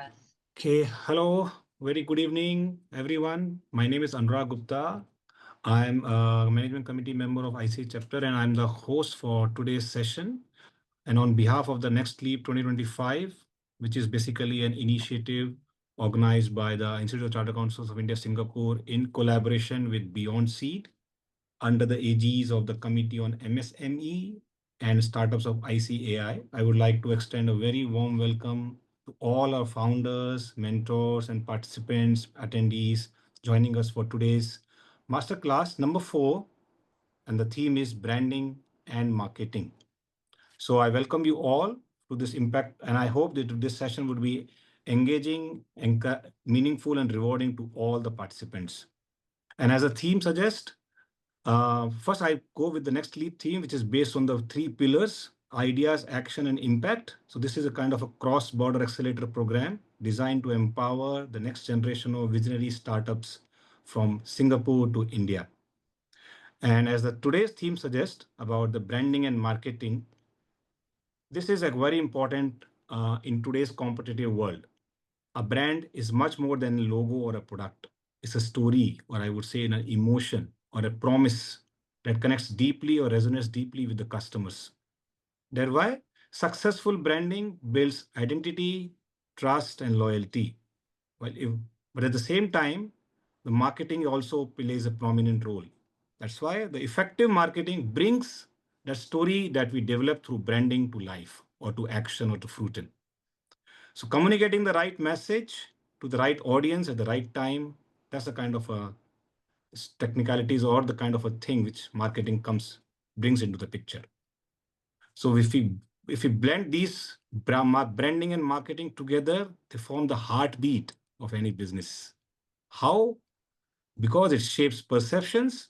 Okay, hello, very good evening, everyone. My name is Anurag Gupta. I'm a management committee member of ICAI Chapter, and I'm the host for today's session. And on behalf of the NEXTLEAP 2025, which is basically an initiative organized by the Institute of Chartered Councils of India, Singapore, in collaboration with BeyondSeed, under the aegis of the Committee on MSME and Startups of ICAI, I would like to extend a very warm welcome to all our founders, mentors, and participants, attendees joining us for today's masterclass number 4, and the theme is branding and marketing. So I welcome you all to this impact, and I hope that this session would be engaging, meaningful, and rewarding to all the participants. And as the theme suggests, first, I go with the NEXTLEAP theme, which is based on the 3 pillars: ideas, action, and impact. So this is a kind of a cross-border accelerator program designed to empower the next generation of visionary startups from Singapore to India. And as the today's theme suggests about the branding and marketing, this is a very important in today's competitive world. A brand is much more than a logo or a product. It's a story, or I would say an emotion or a promise that connects deeply or resonates deeply with the customers. Thereby, successful branding builds identity, trust, and loyalty. Well, but at the same time, the marketing also plays a prominent role. That's why the effective marketing brings the story that we develop through branding to life or to action or to fruition. So communicating the right message to the right audience at the right time, that's the kind of technicalities or the kind of a thing which marketing brings into the picture. So if we blend these branding and marketing together, they form the heartbeat of any business. How? Because it shapes perceptions,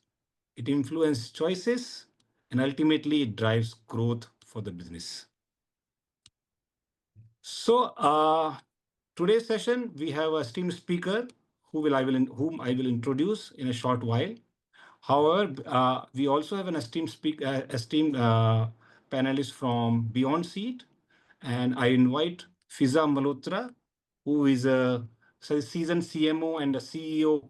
it influences choices, and ultimately it drives growth for the business. So today's session, we have a esteemed speaker whom I will introduce in a short while. However, we also have an esteemed panelist from BeyondSeed, and I invite Fiza Malhotra, who is a seasoned CMO and a CEO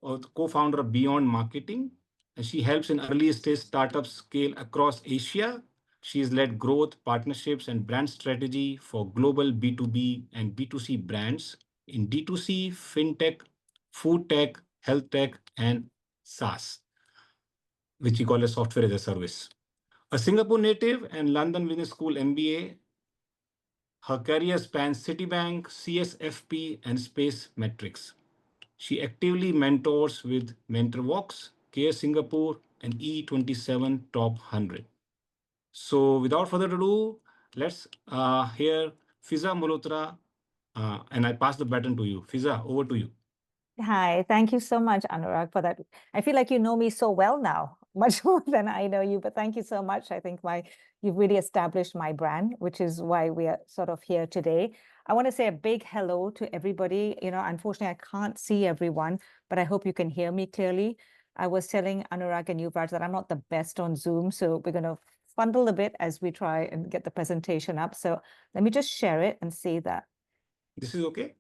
or co-founder of Beyond Marketing. And she helps in early stage startups scale across Asia. She has led growth, partnerships, and brand strategy for global B2B and B2C brands in D2C, fintech, food tech, health tech, and SaaS, which we call as software as a service. A Singapore native and London Business School MBA, her career spans Citibank, CSFP, and Space Metrics. She actively mentors with MentorVox, Care Singapore, and E27 Top 100. So without further ado, let's hear Fiza Malhotra, and I pass the baton to you. Fiza, over to you. Hi, thank you so much, Anurag, for that. I feel like you know me so well now, much more than I know you, but thank you so much. I think you've really established my brand, which is why we are sort of here today. I want to say a big hello to everybody. Unfortunately, I can't see everyone, but I hope you can hear me clearly. I was telling Anurag and Yuvraaj that I'm not the best on Zoom, so we're going to fumble a bit as we try and get the presentation up. So let me just share it and see that. This is okay?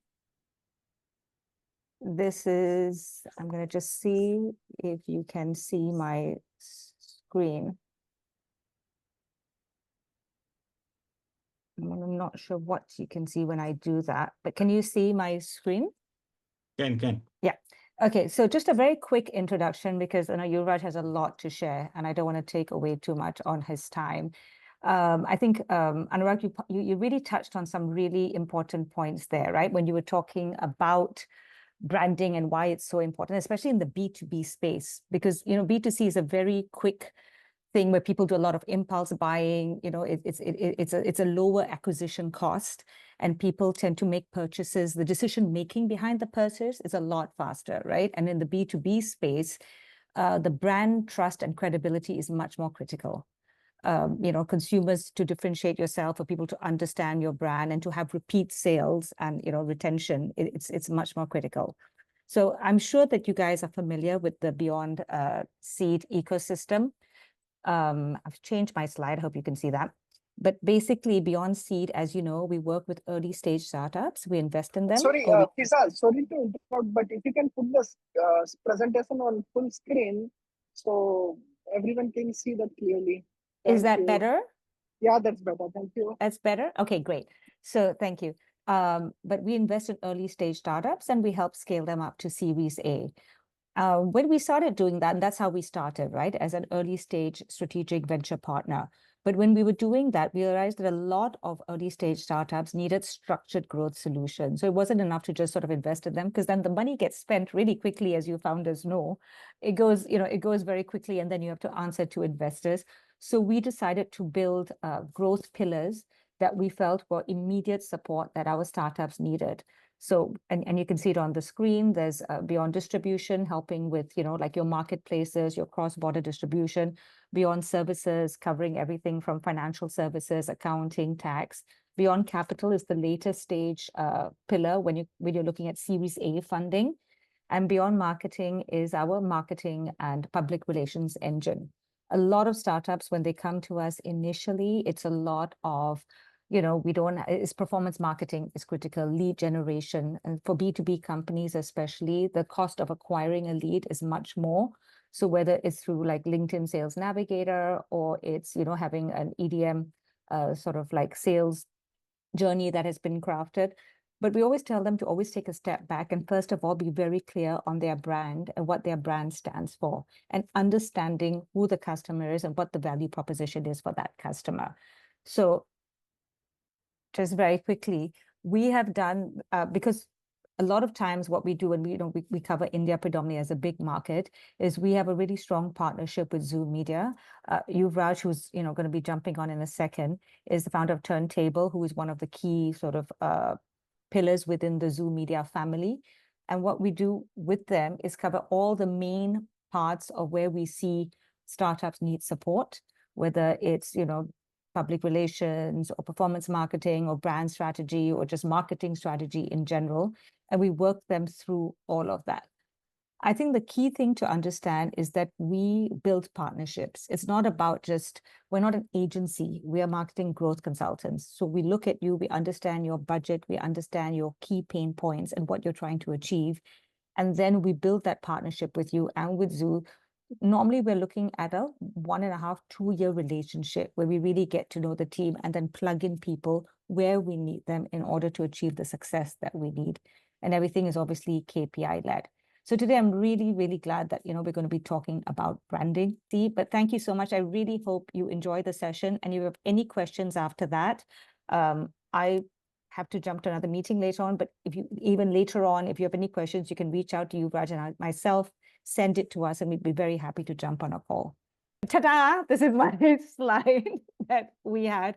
I'm going to just see if you can see my screen. I'm not sure what you can see when I do that, but can you see my screen? Can. Yeah. Okay, so just a very quick introduction because I know Yuvraaj has a lot to share and I don't want to take away too much on his time. I think, Anurag, you really touched on some really important points there, right? When you were talking about branding and why it's so important, especially in the B2B space, because B2C is a very quick thing where people do a lot of impulse buying. It's a lower acquisition cost, and people tend to make purchases. The decision making behind the purchase is a lot faster, right? And in the B2B space, the brand trust and credibility is much more critical. Consumers to differentiate yourself, for people to understand your brand and to have repeat sales and retention, it's much more critical. So I'm sure that you guys are familiar with the BeyondSeed ecosystem. I've changed my slide. I hope you can see that. But basically, BeyondSeed, as you know, we work with early stage startups. We invest in them. Sorry, Fiza, sorry to interrupt, but if you can put this presentation on full screen so everyone can see that clearly. Is that better? Yeah, that's better. Thank you. That's better? Okay, great. So thank you. But we invest in early stage startups and we help scale them up to Series A. When we started doing that, and that's how we started, right, as an early stage strategic venture partner. But when we were doing that, we realized that a lot of early stage startups needed structured growth solutions. So it wasn't enough to just sort of invest in them, because then the money gets spent really quickly, as you founders know. It goes, it goes very quickly, and then you have to answer to investors. So we decided to build growth pillars that we felt were immediate support that our startups needed. So, and you can see it on the screen, there's beyond distribution, helping with, like your marketplaces, your cross-border distribution, beyond services, covering everything from financial services, accounting, tax. Beyond capital is the latest stage pillar when you're looking at Series A funding. And beyond marketing is our marketing and public relations engine. A lot of startups, when they come to us initially, it's a lot of it's performance marketing is critical, lead generation. And for B2B companies, especially, the cost of acquiring a lead is much more. So whether it's through like LinkedIn Sales Navigator or it's, having an EDM sort of like sales journey that has been crafted. But we always tell them to always take a step back and first of all, be very clear on their brand and what their brand stands for and understanding who the customer is and what the value proposition is for that customer. So just very quickly, we have done, because a lot of times what we do, and we cover India predominantly as a big market, is we have a really strong partnership with Zoom Media. Yuvraaj, who's going to be jumping on in a second, is the founder of Turntable, who is one of the key sort of pillars within the Zoom Media family. And what we do with them is cover all the main parts of where we see startups need support, whether it's, public relations or performance marketing or brand strategy or just marketing strategy in general. And we work them through all of that. I think the key thing to understand is that we build partnerships. It's not about we're not an agency. We are marketing growth consultants. So we look at you, we understand your budget, we understand your key pain points and what you're trying to achieve. And then we build that partnership with you and with Zoo. Normally, we're looking at a 1.5, 2-year relationship where we really get to know the team and then plug in people where we need them in order to achieve the success that we need. And everything is obviously KPI-led. So today, I'm really, really glad that, we're going to be talking about branding. But thank you so much. I really hope you enjoy the session. And if you have any questions after that, I have to jump to another meeting later on. But if you have any questions, you can reach out to Yuvraaj and myself, send it to us, and we'd be very happy to jump on a call. Ta-da! This is my slide that we had.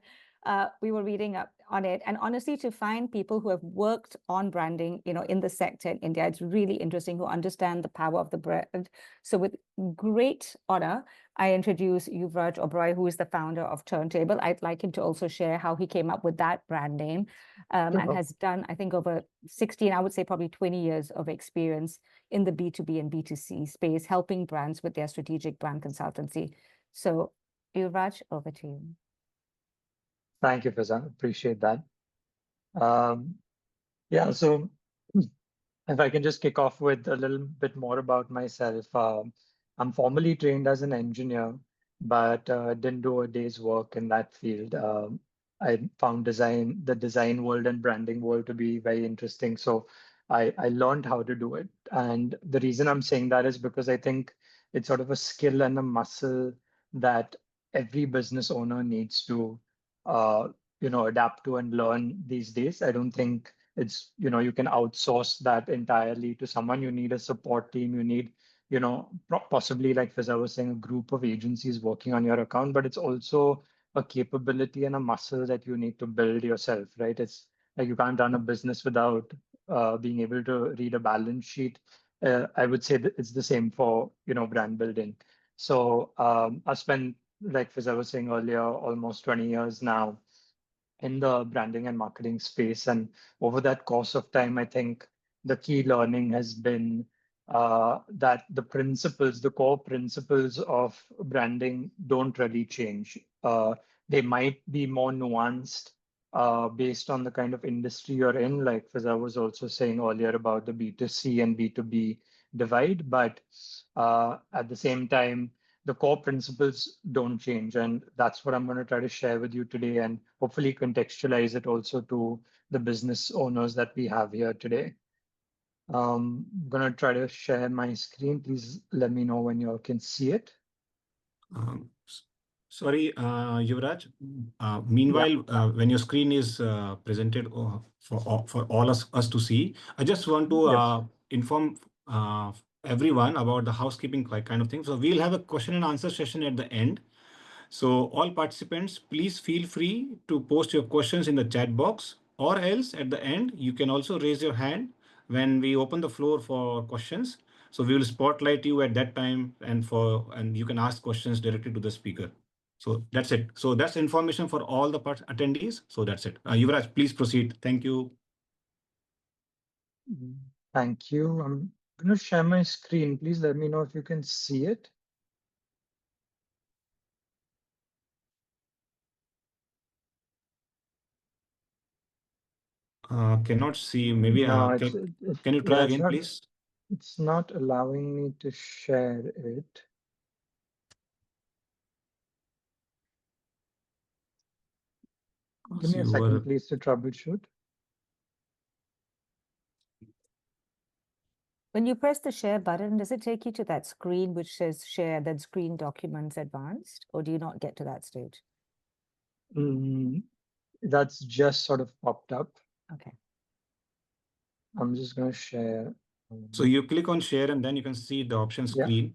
We were reading up on it. And honestly, to find people who have worked on branding, in the sector in India, it's really interesting, who understand the power of the brand. So with great honor, I introduce Yuvraaj Oberoi, who is the founder of Turntable. I'd like him to also share how he came up with that brand name and has done, I think, over 16, I would say probably 20 years of experience in the B2B and B2C space, helping brands with their strategic brand consultancy. So Yuvraaj, over to you. Thank you, Fiza. Appreciate that. Yeah, so if I can just kick off with a little bit more about myself. I'm formally trained as an engineer, but didn't do a day's work in that field. I found the design world and branding world to be very interesting. So I learned how to do it. And the reason I'm saying that is because I think it's sort of a skill and a muscle that every business owner needs to adapt to and learn these days. I don't think it's, you can outsource that entirely to someone. You need a support team. You need, possibly, like Fiza was saying, a group of agencies working on your account, but it's also a capability and a muscle that you need to build yourself, right? It's like you can't run a business without being able to read a balance sheet. I would say that it's the same for, brand building. So I've spent, like Fiza was saying earlier, almost 20 years now in the branding and marketing space. And over that course of time, I think the key learning has been that the core principles of branding don't really change. They might be more nuanced based on the kind of industry you're in, like Fiza was also saying earlier about the B2C and B2B divide, but at the same time, the core principles don't change. And that's what I'm going to try to share with you today and hopefully contextualize it also to the business owners that we have here today. I'm going to try to share my screen. Please let me know when you all can see it. Sorry, Yuvraj. Meanwhile, when your screen is presented for all us to see, I just want to Yes. inform everyone about the housekeeping kind of thing. So we'll have a question and answer session at the end. So all participants, please feel free to post your questions in the chat box, or else at the end, you can also raise your hand when we open the floor for questions. So we will spotlight you at that time and you can ask questions directly to the speaker. So that's it. So that's information for all the attendees. So that's it. Yuvraj, please proceed. Thank you. Thank you. I'm going to share my screen. Please let me know if you can see it. Cannot see. Maybe No, can you try again, please? It's not allowing me to share it. Give me a second, please, to troubleshoot. When you press the share button, does it take you to that screen which says share, then screen documents advanced, or do you not get to that stage? That's just sort of popped up. Okay. I'm just going to share. So you click on share and then you can see the option screen.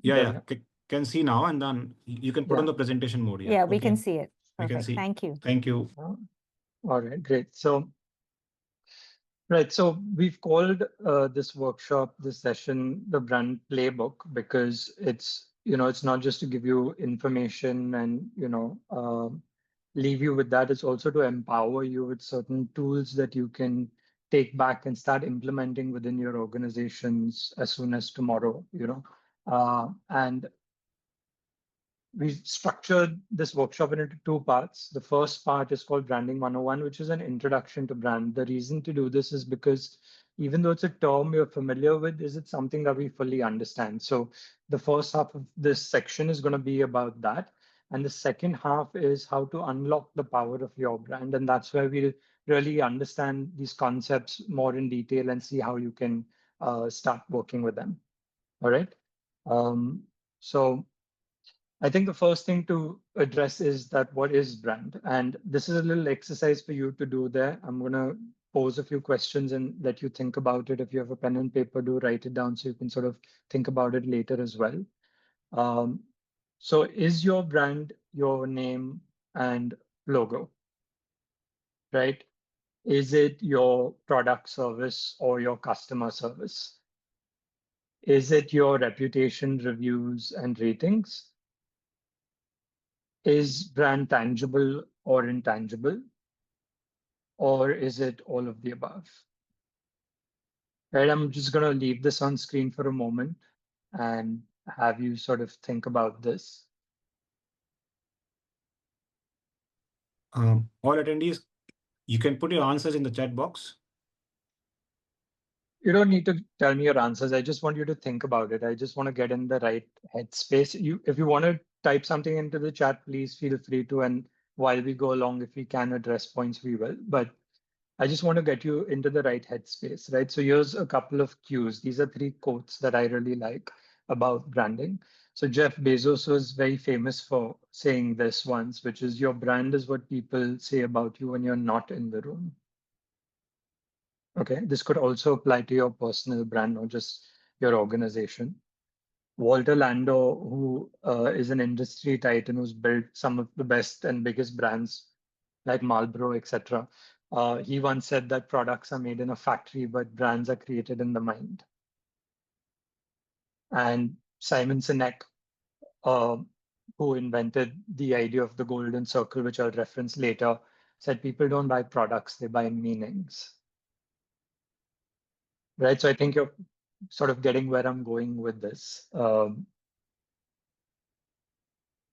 Yeah. Can see now, and then you can put on the presentation mode. Yeah, we can see it. We can Perfect. see. Thank you. Thank you. All right, great. So, right. So we've called this workshop, this session, the brand playbook, because it's not just to give you information and, leave you with that. It's also to empower you with certain tools that you can take back and start implementing within your organizations as soon as tomorrow, and we structured this workshop into two parts. The first part is called Branding 101, which is an introduction to brand. The reason to do this is because even though it's a term you're familiar with, is it something that we fully understand? So the first half of this section is going to be about that. And the second half is how to unlock the power of your brand. And that's where we really understand these concepts more in detail and see how you can start working with them. All right. So I think the first thing to address is that what is brand? And this is a little exercise for you to do there. I'm going to pose a few questions and let you think about it. If you have a pen and paper, do write it down so you can sort of think about it later as well. So is your brand your name and logo, right? Is it your product service or your customer service? Is it your reputation, reviews, and ratings? Is brand tangible or intangible? Or is it all of the above? Right, I'm just going to leave this on screen for a moment and have you sort of think about this. All attendees, you can put your answers in the chat box. You don't need to tell me your answers. I just want you to think about it. I just want to get in the right headspace. If you want to type something into the chat, please feel free to. And while we go along, if we can address points, we will. But I just want to get you into the right headspace, right? So here's a couple of cues. These are 3 quotes that I really like about branding. So Jeff Bezos was very famous for saying this once, which is your brand is what people say about you when you're not in the room. Okay, this could also apply to your personal brand, not just your organization. Walter Landau, who is an industry titan who's built some of the best and biggest brands like Marlboro, etc. He once said that products are made in a factory, but brands are created in the mind. And Simon Sinek, who invented the idea of the golden circle, which I'll reference later, said people don't buy products, they buy meanings. Right, so I think you're sort of getting where I'm going with this.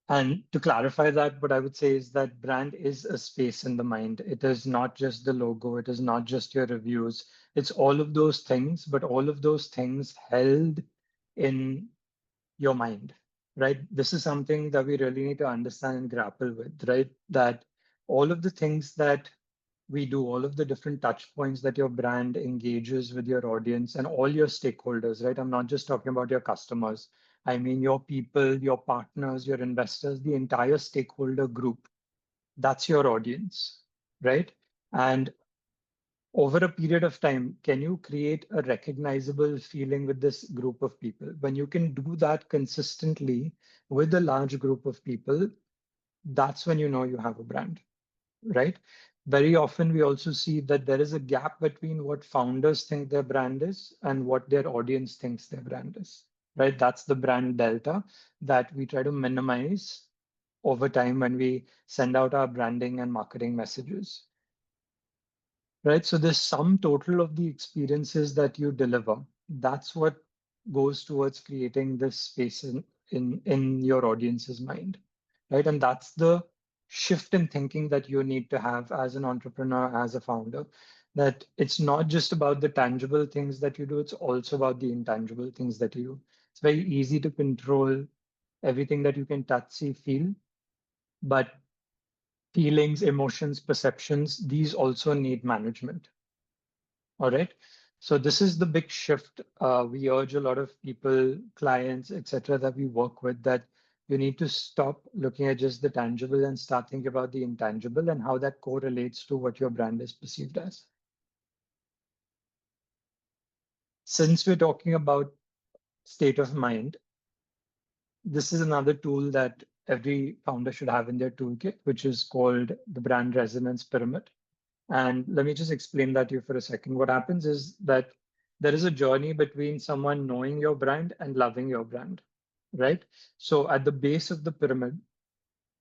And to clarify that, what I would say is that brand is a space in the mind. It is not just the logo. It is not just your reviews. It's all of those things, but all of those things held in your mind, right? This is something that we really need to understand and grapple with, right? That all of the things that we do, all of the different touch points that your brand engages with your audience and all your stakeholders, right? I'm not just talking about your customers. I mean, your people, your partners, your investors, the entire stakeholder group. That's your audience, right? And over a period of time, can you create a recognizable feeling with this group of people? When you can do that consistently with a large group of people, that's when you know you have a brand, right? Very often, we also see that there is a gap between what founders think their brand is and what their audience thinks their brand is, right? That's the brand delta that we try to minimize over time when we send out our branding and marketing messages, right? So the sum total of the experiences that you deliver, that's what goes towards creating this space in your audience's mind, right? And that's the shift in thinking that you need to have as an entrepreneur, as a founder, that it's not just about the tangible things that you do, it's also about the intangible things that you do. It's very easy to control everything that you can touch, see, feel, but feelings, emotions, perceptions, these also need management. All right. So this is the big shift. We urge a lot of people, clients, etc., that we work with, that you need to stop looking at just the tangible and start thinking about the intangible and how that correlates to what your brand is perceived as. Since we're talking about state of mind, this is another tool that every founder should have in their toolkit, which is called the brand resonance pyramid. And let me just explain that to you for a second. What happens is that there is a journey between someone knowing your brand and loving your brand, right? So at the base of the pyramid,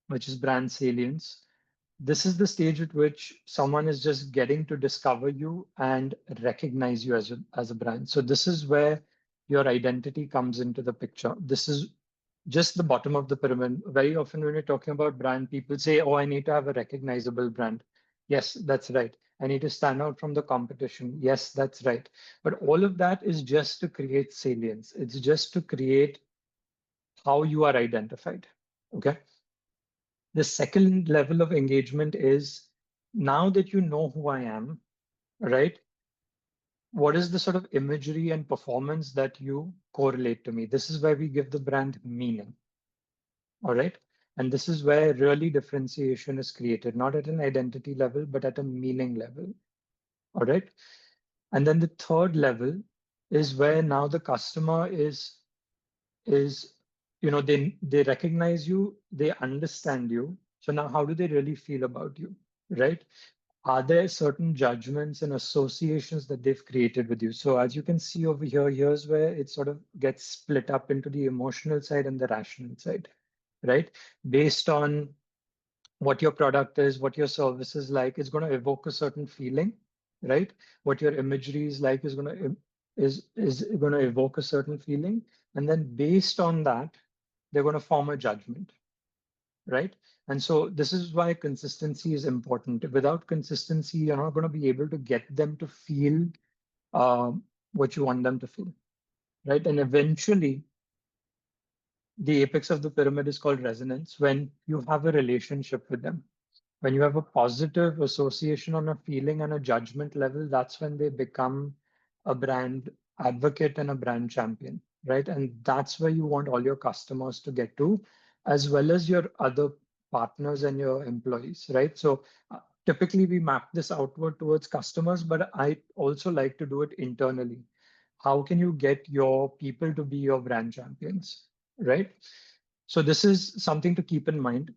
which is brand salience, this is the stage at which someone is just getting to discover you and recognize you as a brand. So this is where your identity comes into the picture. This is just the bottom of the pyramid. Very often when you're talking about brand, people say, oh, I need to have a recognizable brand. Yes, that's right. I need to stand out from the competition. Yes, that's right. But all of that is just to create salience. It's just to create how you are identified. Okay. The second level of engagement is, now that you know who I am, right? What is the sort of imagery and performance that you correlate to me? This is where we give the brand meaning. All right. And this is where really differentiation is created, not at an identity level, but at a meaning level. All right. And then the third level is where now the customer is they recognize you, they understand you. So now how do they really feel about you? Right? Are there certain judgments and associations that they've created with you? So as you can see over here, here's where it sort of gets split up into the emotional side and the rational side, right? Based on what your product is, what your service is like, is going to evoke a certain feeling, right? What your imagery is like is going to evoke a certain feeling, and then based on that, they're going to form a judgment, right? And so this is why consistency is important. Without consistency, you're not going to be able to get them to feel what you want them to feel, right? And eventually, the apex of the pyramid is called resonance, when you have a relationship with them. When you have a positive association on a feeling and a judgment level, that's when they become a brand advocate and a brand champion, right? And that's where you want all your customers to get to, as well as your other partners and your employees, right? So typically we map this outward towards customers, but I also like to do it internally. How can you get your people to be your brand champions, right? So this is something to keep in mind.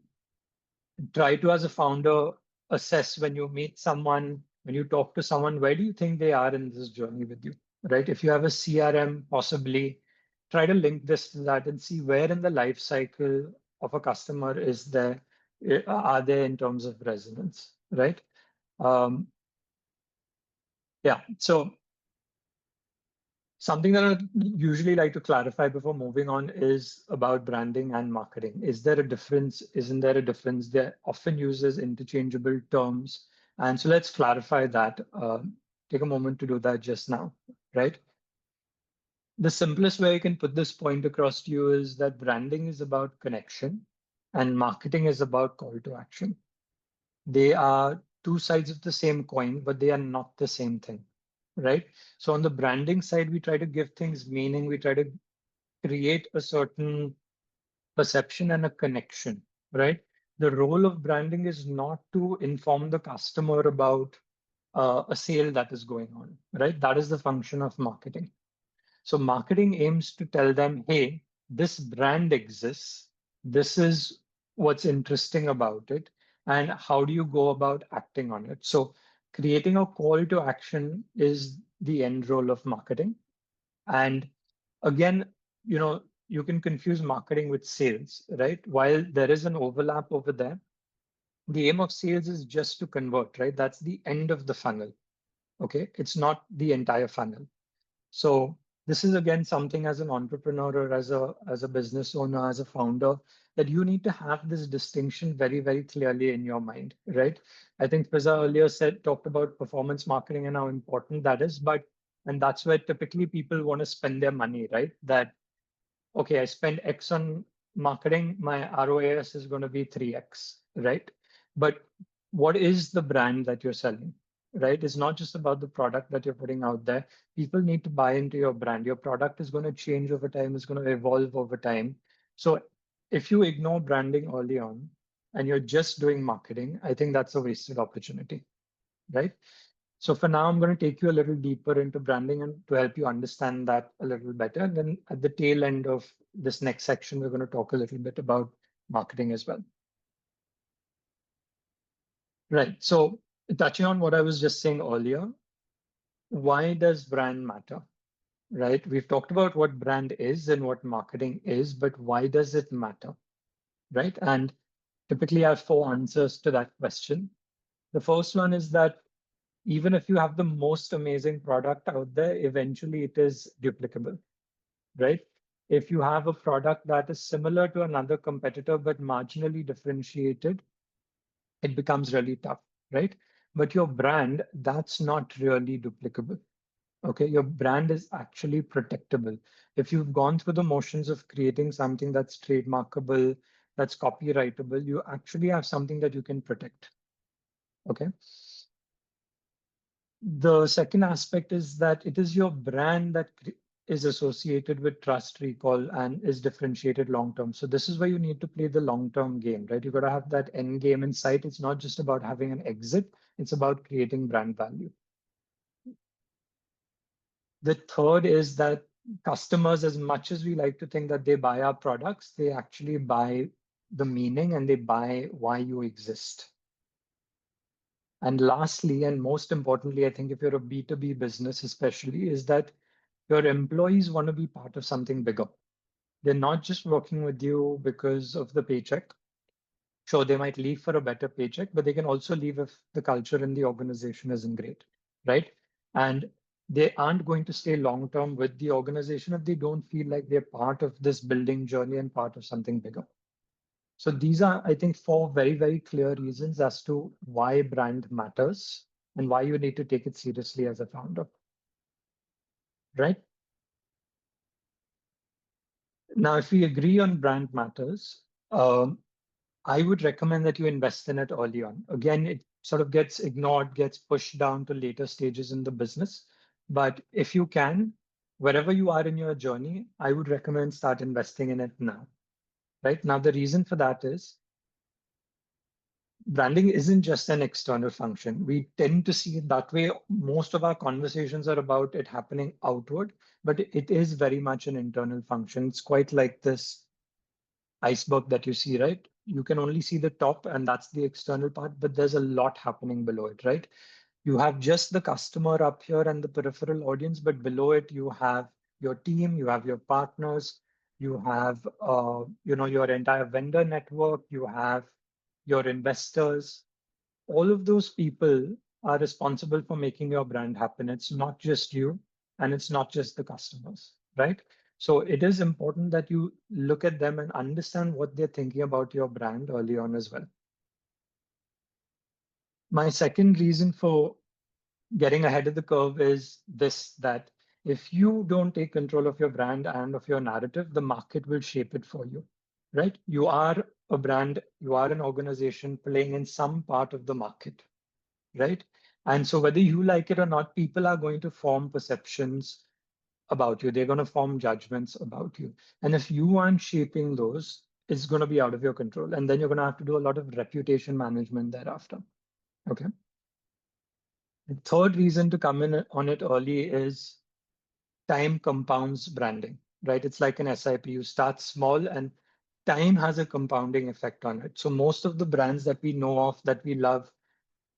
Try to, as a founder, assess when you meet someone, when you talk to someone, where do you think they are in this journey with you, right? If you have a CRM, possibly try to link this to that and see where in the life cycle of a customer is there, are they in terms of resonance, right? Yeah, so Something that I usually like to clarify before moving on is about branding and marketing. Is there a difference? Isn't there a difference? They're often used as interchangeable terms. And so let's clarify that. Take a moment to do that just now, right? The simplest way I can put this point across to you is that branding is about connection and marketing is about call to action. They are two sides of the same coin, but they are not the same thing, right? So on the branding side, we try to give things meaning. We try to create a certain perception and a connection, right? The role of branding is not to inform the customer about a sale that is going on, right? That is the function of marketing. So marketing aims to tell them, hey, this brand exists. This is what's interesting about it. And how do you go about acting on it? So creating a call to action is the end role of marketing. And again, you can confuse marketing with sales, right? While there is an overlap over there, the aim of sales is just to convert, right? That's the end of the funnel. Okay. It's not the entire funnel. So this is again something as an entrepreneur or as a business owner, as a founder, that you need to have this distinction very, very clearly in your mind, right? I think Fiza earlier talked about performance marketing and how important that is, and that's where typically people want to spend their money, right? That okay, I spend X on marketing, my ROAS is going to be 3X, right? But what is the brand that you're selling, right? It's not just about the product that you're putting out there. People need to buy into your brand. Your product is going to change over time, it's going to evolve over time. So if you ignore branding early on and you're just doing marketing, I think that's a wasted opportunity, right? So for now, I'm going to take you a little deeper into branding and to help you understand that a little better. And then at the tail end of this next section, we're going to talk a little bit about marketing as well. Right. So touching on what I was just saying earlier, why does brand matter? Right. We've talked about what brand is and what marketing is, but why does it matter? Right. And typically I have four answers to that question. The first one is that even if you have the most amazing product out there, eventually it is duplicable, right? If you have a product that is similar to another competitor but marginally differentiated, it becomes really tough, right? But your brand, that's not really duplicable. Okay, your brand is actually protectable. If you've gone through the motions of creating something that's trademarkable, that's copyrightable, you actually have something that you can protect. Okay. The second aspect is that it is your brand that is associated with trust, recall, and is differentiated long term. So this is where you need to play the long term game, right? You got to have that end game in sight. It's not just about having an exit, it's about creating brand value. The third is that customers, as much as we like to think that they buy our products, they actually buy the meaning and they buy why you exist. And lastly, and most importantly, I think if you're a B2B business, especially, is that your employees want to be part of something bigger. They're not just working with you because of the paycheck. Sure, they might leave for a better paycheck, but they can also leave if the culture in the organization isn't great, right? And they aren't going to stay long term with the organization if they don't feel like they're part of this building journey and part of something bigger. So these are, I think, four very, very clear reasons as to why brand matters and why you need to take it seriously as a founder, right? Now, if we agree on brand matters, I would recommend that you invest in it early on. Again, it sort of gets ignored, gets pushed down to later stages in the business. But if you can, wherever you are in your journey, I would recommend start investing in it now. Right now, the reason for that is branding isn't just an external function. We tend to see it that way. Most of our conversations are about it happening outward, but it is very much an internal function. It's quite like this iceberg that you see, right? You can only see the top and that's the external part, but there's a lot happening below it, right? You have just the customer up here and the peripheral audience, but below it, you have your team, you have your partners, you have your entire vendor network, you have your investors. All of those people are responsible for making your brand happen. It's not just you. and it's not just the customers, right? So it is important that you look at them and understand what they're thinking about your brand early on as well. My second reason for getting ahead of the curve is this, that if you don't take control of your brand and of your narrative, the market will shape it for you, right? You are a brand, you are an organization playing in some part of the market, right? And so whether you like it or not, people are going to form perceptions about you. They're going to form judgments about you. And if you aren't shaping those, it's going to be out of your control. And then you're going to have to do a lot of reputation management thereafter. Okay. The third reason to come in on it early is time compounds branding, right? It's like an SIP. You start small and time has a compounding effect on it. So most of the brands that we know of, that we love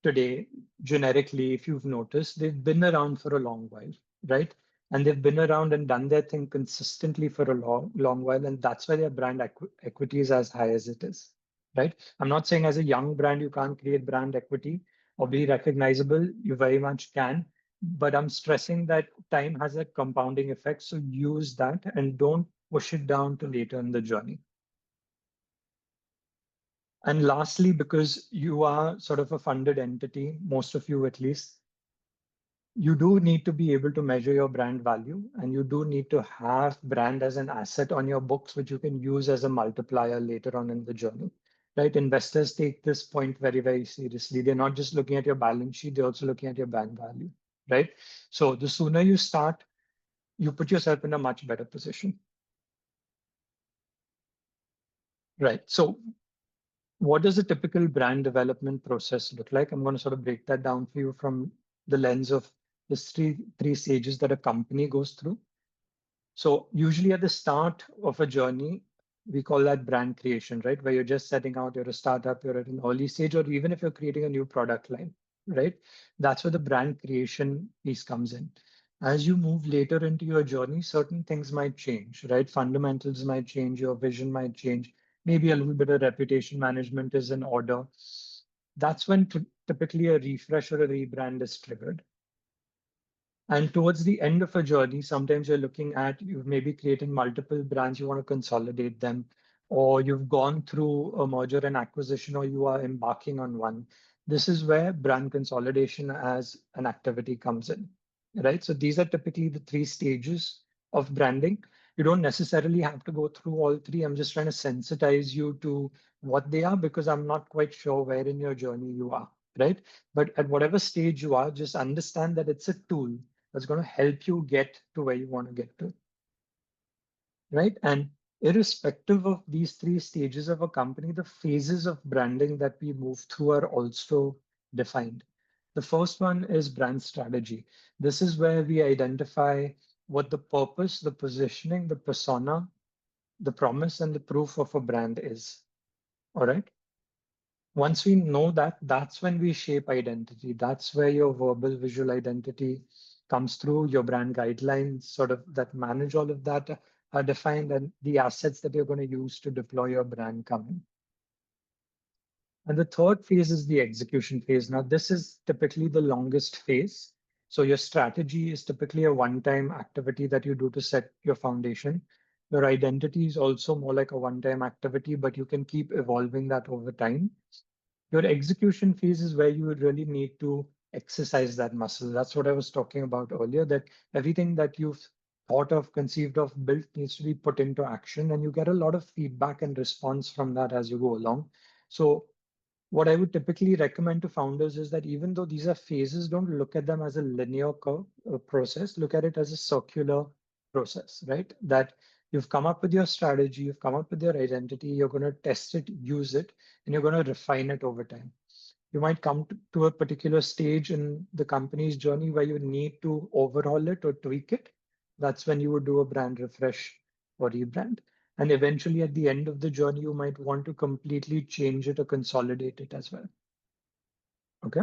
today, generically, if you've noticed, they've been around for a long while, right? And they've been around and done their thing consistently for a long while. And that's why their brand equity is as high as it is, right? I'm not saying as a young brand, you can't create brand equity or be recognizable. You very much can. But I'm stressing that time has a compounding effect. So use that and don't push it down to later in the journey. And lastly, because you are sort of a funded entity, most of you at least, you do need to be able to measure your brand value, and you do need to have brand as an asset on your books, which you can use as a multiplier later on in the journey, right? Investors take this point very, very seriously. They're not just looking at your balance sheet, they're also looking at your brand value, right? So the sooner you start, you put yourself in a much better position. Right. So what does a typical brand development process look like? I'm going to sort of break that down for you from the lens of the three stages that a company goes through. So usually at the start of a journey, we call that brand creation, right? Where you're just setting out, you're a startup, you're at an early stage, or even if you're creating a new product line, right? That's where the brand creation piece comes in. As you move later into your journey, certain things might change, right? Fundamentals might change, your vision might change. Maybe a little bit of reputation management is in order. That's when typically a refresh or a rebrand is triggered. And towards the end of a journey, sometimes you're looking at, you've maybe created multiple brands, you want to consolidate them, or you've gone through a merger and acquisition, or you are embarking on one. This is where brand consolidation as an activity comes in, right? So these are typically the three stages of branding. You don't necessarily have to go through all three. I'm just trying to sensitize you to what they are, because I'm not quite sure where in your journey you are, right? But at whatever stage you are, just understand that it's a tool that's going to help you get to where you want to get to, right? And irrespective of these three stages of a company, the phases of branding that we move through are also defined. The first one is brand strategy. This is where we identify what the purpose, the positioning, the persona, the promise, and the proof of a brand is. All right. Once we know that, that's when we shape identity. That's where your verbal visual identity comes through. Your brand guidelines sort of that manage all of that are defined, and the assets that you're going to use to deploy your brand come in. And the third phase is the execution phase. Now, this is typically the longest phase. So your strategy is typically a one-time activity that you do to set your foundation. Your identity is also more like a one-time activity, but you can keep evolving that over time. Your execution phase is where you really need to exercise that muscle. That's what I was talking about earlier, that everything that you've thought of, conceived of, built needs to be put into action, and you get a lot of feedback and response from that as you go along. So what I would typically recommend to founders is that even though these are phases, don't look at them as a linear curve process. Look at it as a circular process, right? That you've come up with your strategy, you've come up with your identity, you're going to test it, use it, and you're going to refine it over time. You might come to a particular stage in the company's journey where you need to overhaul it or tweak it. That's when you would do a brand refresh or rebrand. And eventually, at the end of the journey, you might want to completely change it or consolidate it as well. Okay.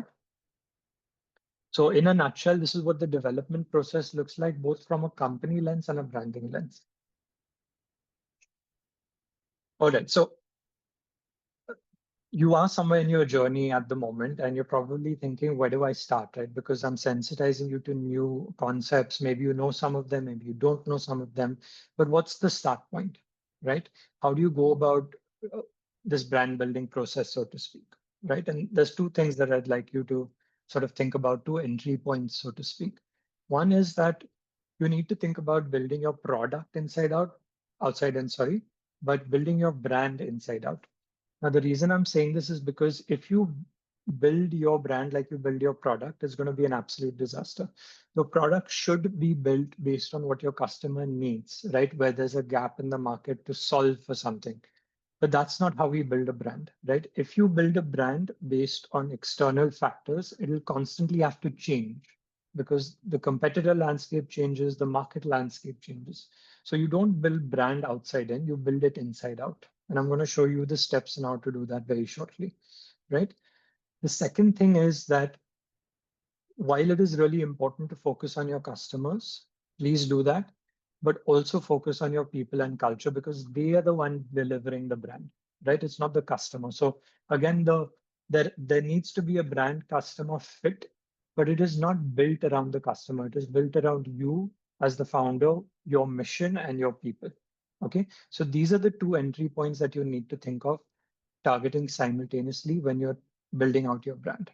So in a nutshell, this is what the development process looks like, both from a company lens and a branding lens. All right. So you are somewhere in your journey at the moment and you're probably thinking, where do I start, right? Because I'm sensitizing you to new concepts. Maybe you know some of them, maybe you don't know some of them, but what's the start point, right? How do you go about uh, this brand building process, so to speak, right? And there's two things that I'd like you to sort of think about, two entry points, so to speak. One is that you need to think about building your product outside in, sorry, but building your brand inside out. Now, the reason I'm saying this is because if you build your brand like you build your product, it's going to be an absolute disaster. Your product should be built based on what your customer needs, right? Where there's a gap in the market to solve for something. But that's not how we build a brand, right? If you build a brand based on external factors, it'll constantly have to change because the competitor landscape changes, the market landscape changes. So you don't build brand outside in, you build it inside out. And I'm going to show you the steps on how to do that very shortly, right? The second thing is that while it is really important to focus on your customers, please do that, but also focus on your people and culture because they are the one delivering the brand, right? It's not the customer. So again, there needs to be a brand customer fit, but it is not built around the customer. It is built around you as the founder, your mission, and your people. Okay, so these are the two entry points that you need to think of targeting simultaneously when you're building out your brand.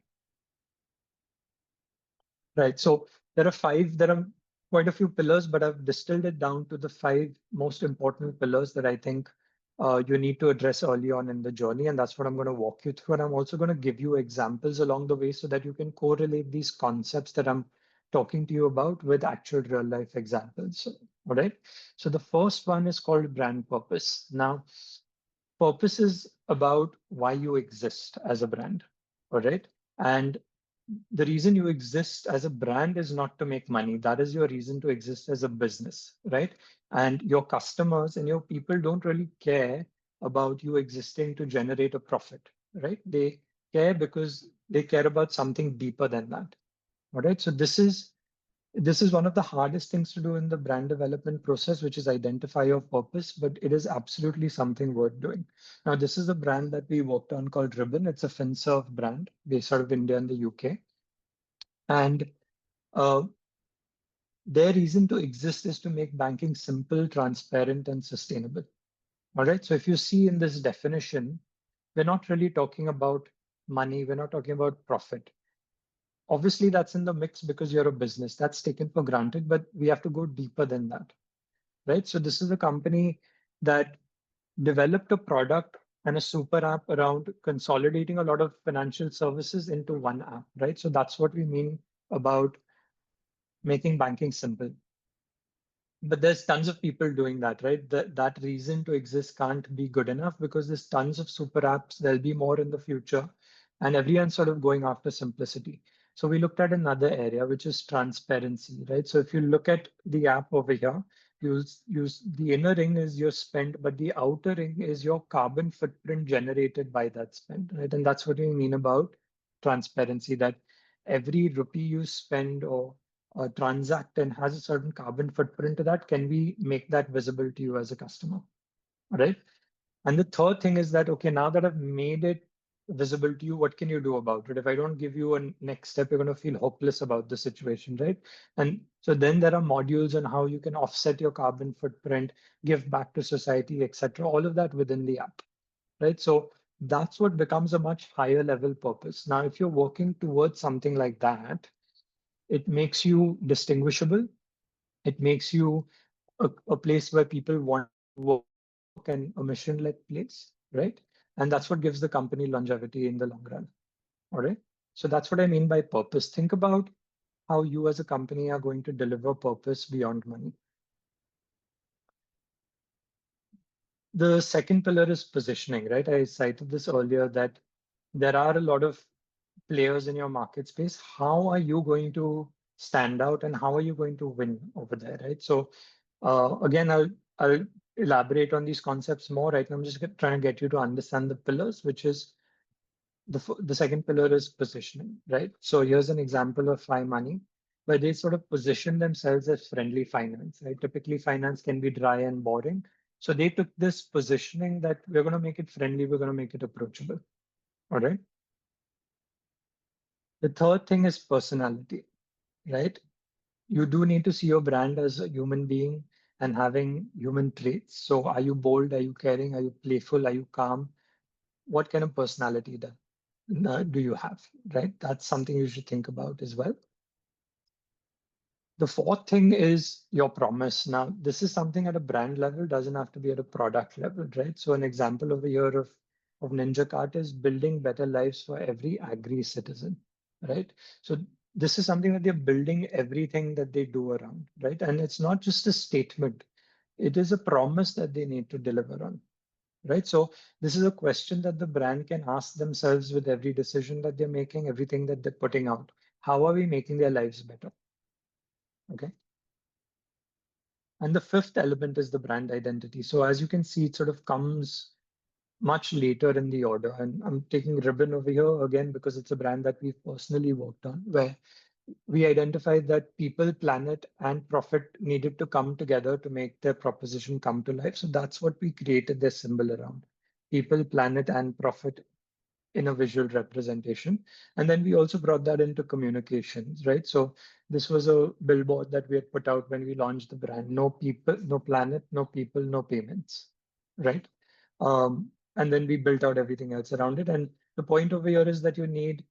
Right. So there are quite a few pillars, but I've distilled it down to the five most important pillars that I think you need to address early on in the journey. And that's what I'm going to walk you through. And I'm also going to give you examples along the way so that you can correlate these concepts that I'm talking to you about with actual real life examples. All right. So the first one is called brand purpose. Now, purpose is about why you exist as a brand. All right. And the reason you exist as a brand is not to make money. That is your reason to exist as a business, right? And your customers and your people don't really care about you existing to generate a profit, right? They care because they care about something deeper than that. All right. So this is one of the hardest things to do in the brand development process, which is identify your purpose, but it is absolutely something worth doing. Now, this is a brand that we worked on called Ribbon. It's a FinServe brand based out of India and the UK. And uh, their reason to exist is to make banking simple, transparent, and sustainable. All right. So if you see in this definition, we're not really talking about money. We're not talking about profit. Obviously, that's in the mix because you're a business. That's taken for granted, but we have to go deeper than that. Right. So this is a company that developed a product and a super app around consolidating a lot of financial services into one app. Right. So that's what we mean about making banking simple. But there's tons of people doing that, right? That reason to exist can't be good enough because there's tons of super apps. There'll be more in the future, and everyone's sort of going after simplicity. So we looked at another area, which is transparency, right? So if you look at the app over here, use the inner ring is your spend, but the outer ring is your carbon footprint generated by that spend, right? And that's what we mean about transparency, that every rupee you spend or transact and has a certain carbon footprint to that, can we make that visible to you as a customer, right? And the third thing is that, okay, now that I've made it visible to you, what can you do about it? If I don't give you a next step, you're going to feel hopeless about the situation, right? And so then there are modules on how you can offset your carbon footprint, give back to society, etc. All of that within the app, right? So that's what becomes a much higher level purpose. Now, if you're working towards something like that, it makes you distinguishable. It makes you a place where people want to work and a mission-led place, right? And that's what gives the company longevity in the long run. All right. So that's what I mean by purpose. Think about how you as a company are going to deliver purpose beyond money. The second pillar is positioning, right? I cited this earlier that there are a lot of players in your market space. How are you going to stand out and how are you going to win over there, right? So again, I'll elaborate on these concepts more. Right now, I'm just trying to get you to understand the pillars, which is the second pillar is positioning, right? So here's an example of Money, where they sort of position themselves as friendly finance, right? Typically, finance can be dry and boring. So they took this positioning that we're going to make it friendly, we're going to make it approachable. All right. The third thing is personality, right? You do need to see your brand as a human being and having human traits. So are you bold? Are you caring? Are you playful? Are you calm? What kind of personality do you have, right? That's something you should think about as well. The fourth thing is your promise. Now, this is something at a brand level, doesn't have to be at a product level, right? So an example over here of Ninja Cart is building better lives for every agri citizen, right? So this is something that they're building everything that they do around, right? And it's not just a statement. It is a promise that they need to deliver on, right? So this is a question that the brand can ask themselves with every decision that they're making, everything that they're putting out. How are we making their lives better? Okay. And the fifth element is the brand identity. So as you can see, it sort of comes much later in the order. And I'm taking ribbon over here again because it's a brand that we've personally worked on, where we identified that people, planet, and profit needed to come together to make their proposition come to life. So that's what we created this symbol around. People, planet, and profit in a visual representation. And then we also brought that into communications, right? So this was a billboard that we had put out when we launched the brand. No people, no planet, no people, no payments, right? And then we built out everything else around it. And the point over here is that you need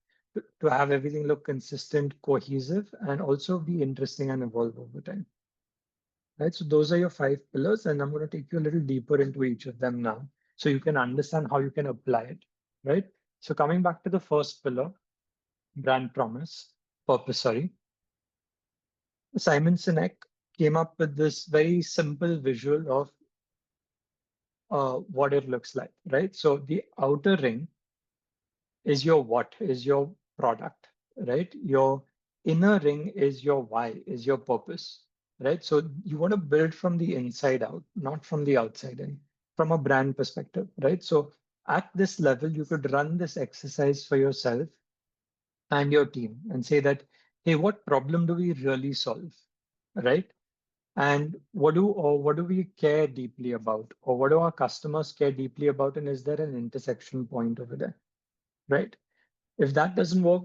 to have everything look consistent, cohesive, and also be interesting and evolve over time. Right, so those are your 5 pillars, and I'm going to take you a little deeper into each of them now so you can understand how you can apply it, right? So coming back to the first pillar, brand promise, purpose, sorry. Simon Sinek came up with this very simple visual of what it looks like, right? So the outer ring is your what, is your product, right? Your inner ring is your why, is your purpose, right? So you want to build from the inside out, not from the outside in, from a brand perspective, right? So at this level, you could run this exercise for yourself and your team and say that, hey, what problem do we really solve, right? And what do we care deeply about, or what do our customers care deeply about, and is there an intersection point over there, right? If that doesn't work,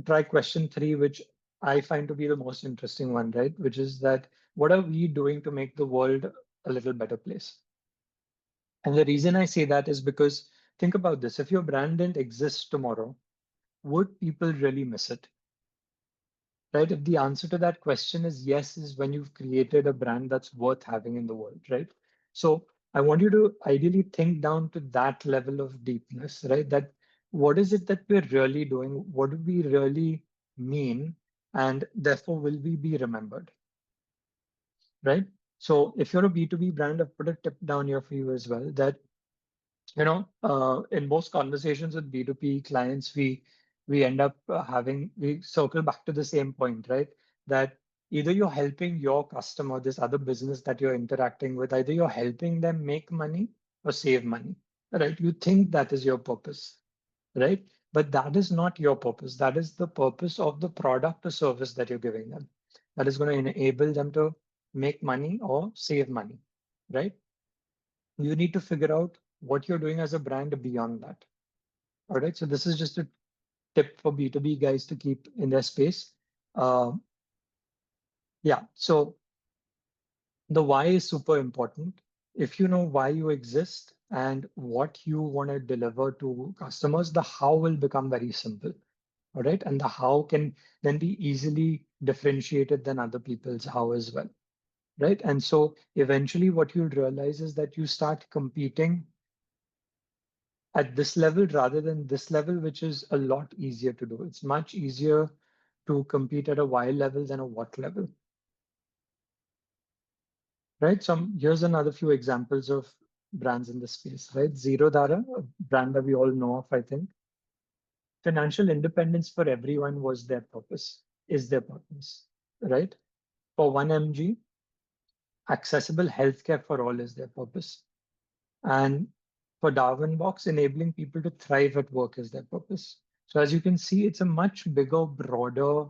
try question 3, which I find to be the most interesting one, right? Which is that what are we doing to make the world a little better place? And the reason I say that is because think about this. If your brand didn't exist tomorrow, would people really miss it? Right? If the answer to that question is yes, is when you've created a brand that's worth having in the world, right? So I want you to ideally think down to that level of deepness, right? That what is it that we're really doing? What do we really mean? And therefore, will we be remembered, right? So if you're a B2B brand, I've put a tip down here for you as well that in most conversations with B2B clients, we end up we circle back to the same point, right? That either you're helping your customer, this other business that you're interacting with, either you're helping them make money or save money, right? You think that is your purpose, right? But that is not your purpose. That is the purpose of the product or service that you're giving them. That is going to enable them to make money or save money, right? You need to figure out what you're doing as a brand beyond that. All right. So this is just a tip for B2B guys to keep in their space. Uh, yeah. So the why is super important. If you know why you exist and what you want to deliver to customers, the how will become very simple. All right. And the how can then be easily differentiated than other people's how as well. Right. And so eventually what you'll realize is that you start competing at this level rather than this level, which is a lot easier to do. It's much easier to compete at a why level than a what level, right? So here's another few examples of brands in the space, right? Zero Dara, a brand that we all know of, I think. Financial independence for everyone was their purpose, is their purpose, right? For 1MG, accessible healthcare for all is their purpose. And for Darwin Box, enabling people to thrive at work is their purpose. So as you can see, it's a much bigger, broader,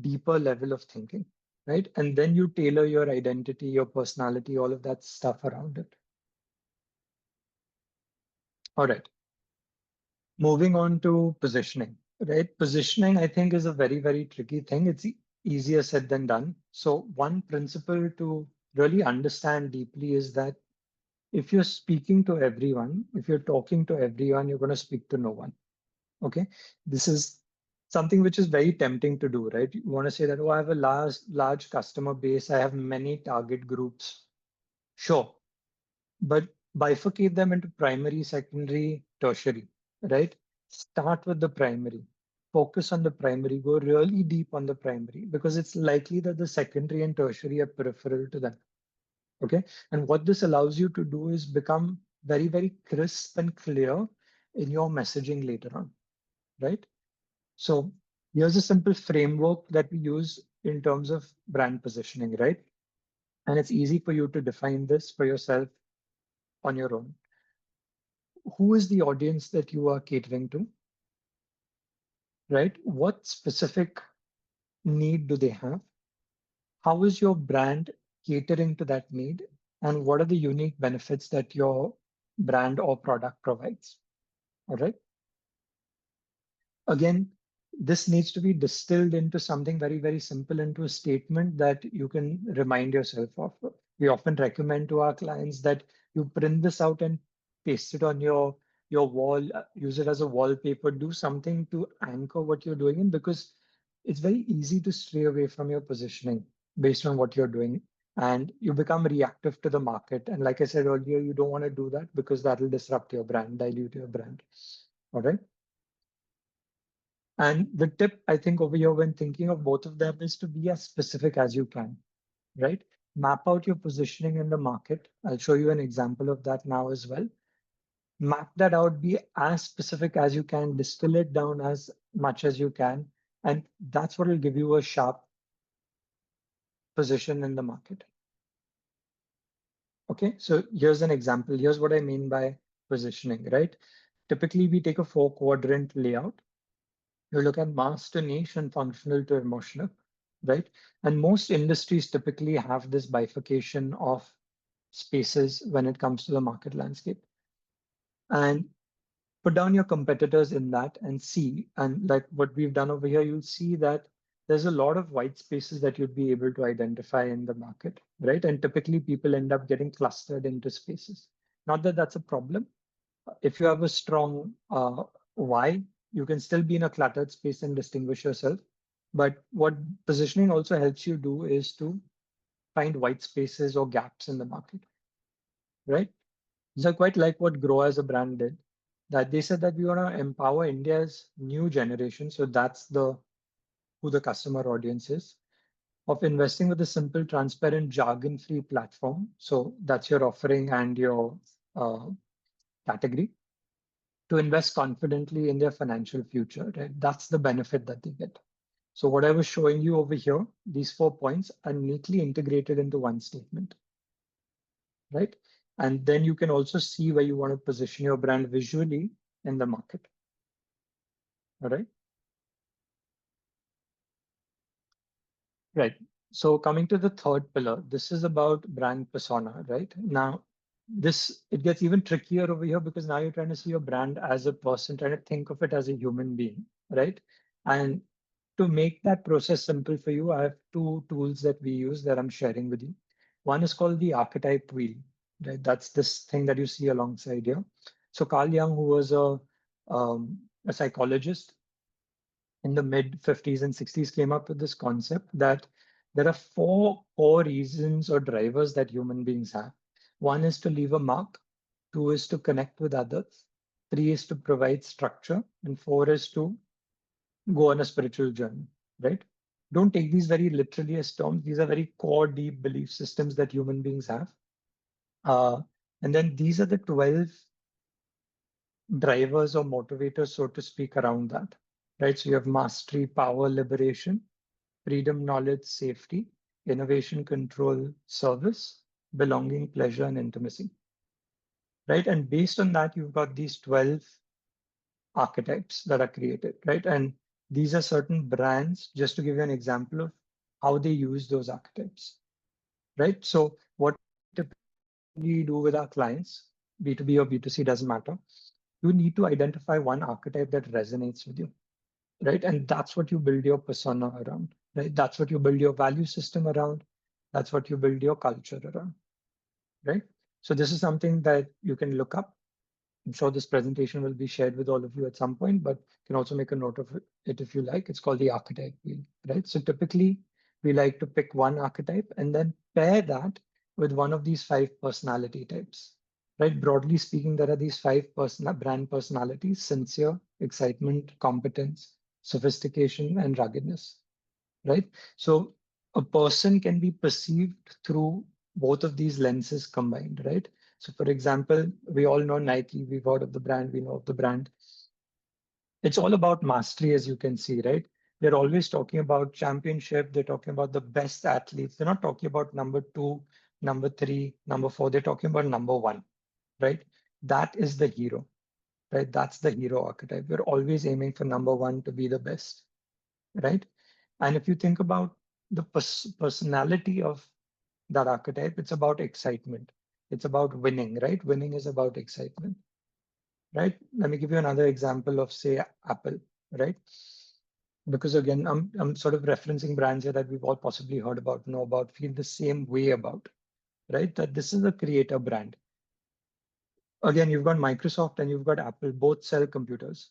deeper level of thinking, right? And then you tailor your identity, your personality, all of that stuff around it. All right. Moving on to positioning, right? Positioning, I think, is a very, very tricky thing. It's easier said than done. So one principle to really understand deeply is that if you're speaking to everyone, if you're talking to everyone, you're going to speak to no one. Okay. This is something which is very tempting to do, right? You want to say that, oh, I have a large customer base. I have many target groups. Sure. But bifurcate them into primary, secondary, tertiary, right? Start with the primary. Focus on the primary. Go really deep on the primary because it's likely that the secondary and tertiary are peripheral to them. Okay. And what this allows you to do is become very, very crisp and clear in your messaging later on, right? So here's a simple framework that we use in terms of brand positioning, right? And it's easy for you to define this for yourself on your own. Who is the audience that you are catering to, right? What specific need do they have? How is your brand catering to that need? And what are the unique benefits that your brand or product provides? All right. Again, this needs to be distilled into something very, very simple, into a statement that you can remind yourself of. We often recommend to our clients that you print this out and paste it on your wall, use it as a wallpaper, do something to anchor what you're doing in, because it's very easy to stray away from your positioning based on what you're doing. And you become reactive to the market. And like I said earlier, you don't want to do that because that will disrupt your brand, dilute your brand. All right. And the tip, I think, over here when thinking of both of them is to be as specific as you can, right? Map out your positioning in the market. I'll show you an example of that now as well. Map that out, be as specific as you can, distill it down as much as you can. And that's what will give you a sharp position in the market. Okay, so here's an example. Here's what I mean by positioning, right? Typically, we take a 4-quadrant layout. You look at mass to niche and functional to emotional, right? And most industries typically have this bifurcation of spaces when it comes to the market landscape. And put down your competitors in that and see, and like what we've done over here, you'll see that there's a lot of white spaces that you'd be able to identify in the market, right? And typically people end up getting clustered into spaces. Not that that's a problem. If you have a strong why, you can still be in a cluttered space and distinguish yourself. But what positioning also helps you do is to find white spaces or gaps in the market, right? So I quite like what Grow as a brand did, that they said that we want to empower India's new generation. So that's who the customer audience is, of investing with a simple, transparent, jargon-free platform. So that's your offering and your category, to invest confidently in their financial future, right? That's the benefit that they get. So what I was showing you over here, these 4 points are neatly integrated into one statement, right? And then you can also see where you want to position your brand visually in the market. All right. Right. So coming to the third pillar, this is about brand persona, right? Now, it gets even trickier over here because now you're trying to see your brand as a person, trying to think of it as a human being, right? And to make that process simple for you, I have 2 tools that we use that I'm sharing with you. One is called the archetype wheel, right? That's this thing that you see alongside here. So Carl Jung, who was a psychologist in the mid 50s and 60s, came up with this concept that there are 4 core reasons or drivers that human beings have. One is to leave a mark, 2 is to connect with others, 3 is to provide structure, and 4 is to go on a spiritual journey, right? Don't take these very literally as terms. These are very core, deep belief systems that human beings have. And then these are the 12 drivers or motivators, so to speak, around that, right? So you have mastery, power, liberation, freedom, knowledge, safety, innovation, control, service, belonging, pleasure, and intimacy, right? And based on that, you've got these 12 archetypes that are created, right? And these are certain brands, just to give you an example of how they use those archetypes, right? So what we typically do with our clients, B2B or B2C doesn't matter. you need to identify one archetype that resonates with you, right? And that's what you build your persona around, right? That's what you build your value system around. That's what you build your culture around, right? So this is something that you can look up. I'm sure this presentation will be shared with all of you at some point, but you can also make a note of it if you like. It's called the archetype wheel, right? So typically we like to pick one archetype and then pair that with one of these 5 personality types, right? Broadly speaking, there are these 5 brand personalities: sincere, excitement, competence, sophistication, and ruggedness, right? So a person can be perceived through both of these lenses combined, right? So for example, we all know Nike, we've heard of the brand, we know of the brand. It's all about mastery, as you can see, right? They're always talking about championship. They're talking about the best athletes. They're not talking about number 2, number 3, number 4. They're talking about number 1, right? That is the hero, right? That's the hero archetype. We're always aiming for number 1 to be the best, right? And if you think about the personality of that archetype, it's about excitement. It's about winning, right? Winning is about excitement, right? Let me give you another example of, say, Apple, right? Because again, I'm sort of referencing brands here that we've all possibly heard about, know about, feel the same way about, right? That this is a creator brand. Again, you've got Microsoft and you've got Apple, both sell computers,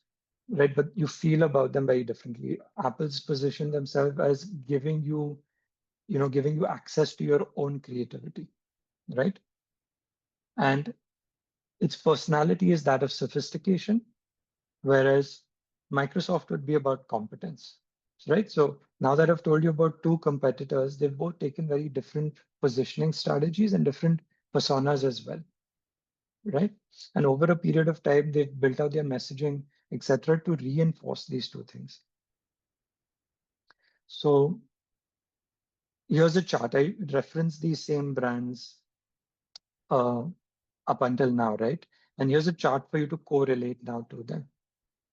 right? But you feel about them very differently. Apple's position themselves as giving you giving you access to your own creativity, right? And its personality is that of sophistication, whereas Microsoft would be about competence, right? So now that I've told you about 2 competitors, they've both taken very different positioning strategies and different personas as well, right? And over a period of time, they've built out their messaging, etc., to reinforce these 2 things. So here's a chart. I reference these same brands uh, up until now, right? And here's a chart for you to correlate now to them,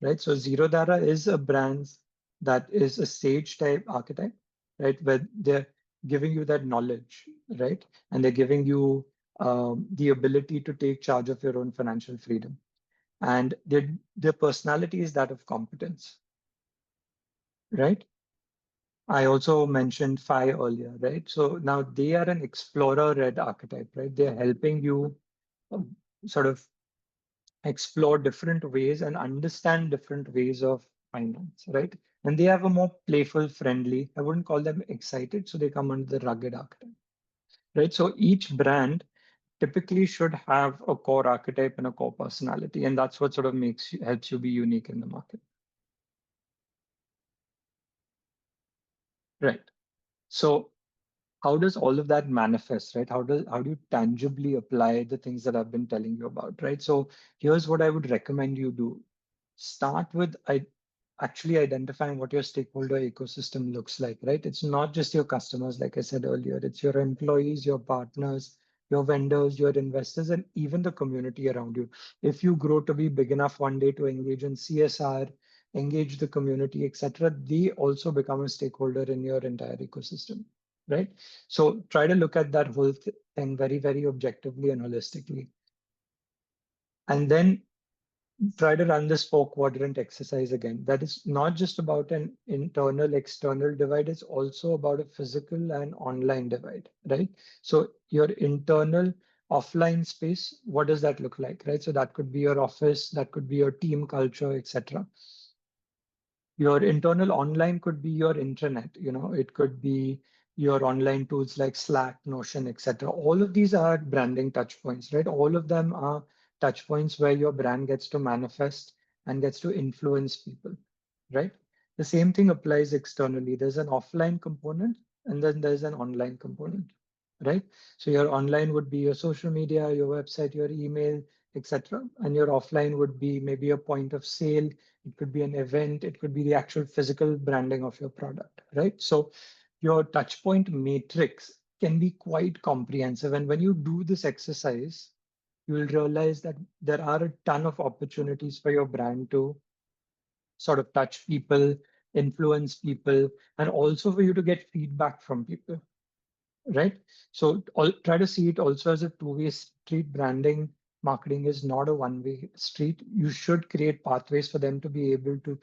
right? So Zero Dara is a brand that is a sage type archetype, right? Where they're giving you that knowledge, right? And they're giving you the ability to take charge of your own financial freedom. And their personality is that of competence, right? I also mentioned Phi earlier, right? So now they are an explorer-led archetype, right? They're helping you sort of explore different ways and understand different ways of finance, right? And they have a more playful, friendly, I wouldn't call them excited, so they come under the rugged archetype, right? So each brand typically should have a core archetype and a core personality, and that's what sort of helps you be unique in the market, right? So how does all of that manifest, right? How do you tangibly apply the things that I've been telling you about, right? So here's what I would recommend you do. Start with actually identifying what your stakeholder ecosystem looks like, right? It's not just your customers, like I said earlier, it's your employees, your partners, your vendors, your investors, and even the community around you. If you grow to be big enough one day to engage in CSR, engage the community, etc., they also become a stakeholder in your entire ecosystem, right? So try to look at that whole thing very, very objectively and holistically. And then try to run this 4-quadrant exercise again. That is not just about an internal external divide, it's also about a physical and online divide, right? So your internal offline space, what does that look like, right? So that could be your office, that could be your team culture, etc. Your internal online could be your intranet, it could be your online tools like Slack, Notion, etc. All of these are branding touch points, right? All of them are touch points where your brand gets to manifest and gets to influence people, right? The same thing applies externally. There's an offline component and then there's an online component, right? So your online would be your social media, your website, your email, etc. And your offline would be maybe a point of sale. It could be an event. It could be the actual physical branding of your product, right? So your touchpoint matrix can be quite comprehensive. And when you do this exercise, you will realize that there are a ton of opportunities for your brand to sort of touch people, influence people, and also for you to get feedback from people, right? So try to see it also as a two-way street. Branding marketing is not a one-way street. You should create pathways for them to be able to